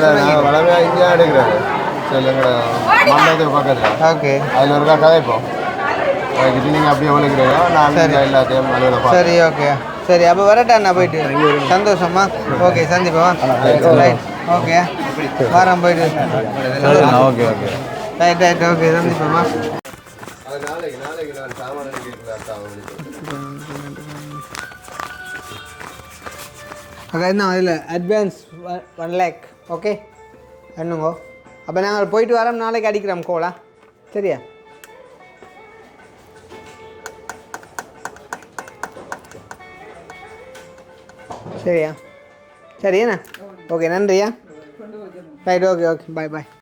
ஓகே அதில் இருக்கா கதைப்போம் நீங்கள் அப்படியே உழைக்கிறீங்க நான் எல்லாத்தையும் சரி ஓகே சரி அப்போ வரட்டாண்ணா போயிட்டு சந்தோஷமா ஓகே சந்திப்போம் ரைட் ஓகே வாரம் போயிட்டு ஓகே ஓகே ரைட் ஓகே சந்திப்போமா அக்கா என்ன அதில் அட்வான்ஸ் 1 lakh ஓகே என்னங்கோ அப்போ நாங்கள் போயிட்டு வரோம் நாளைக்கு அடிக்கிறோம் கோலா சரியா சரியா சரியாண்ணா ஓகே நன்றியா ரைட் ஓகே பாய்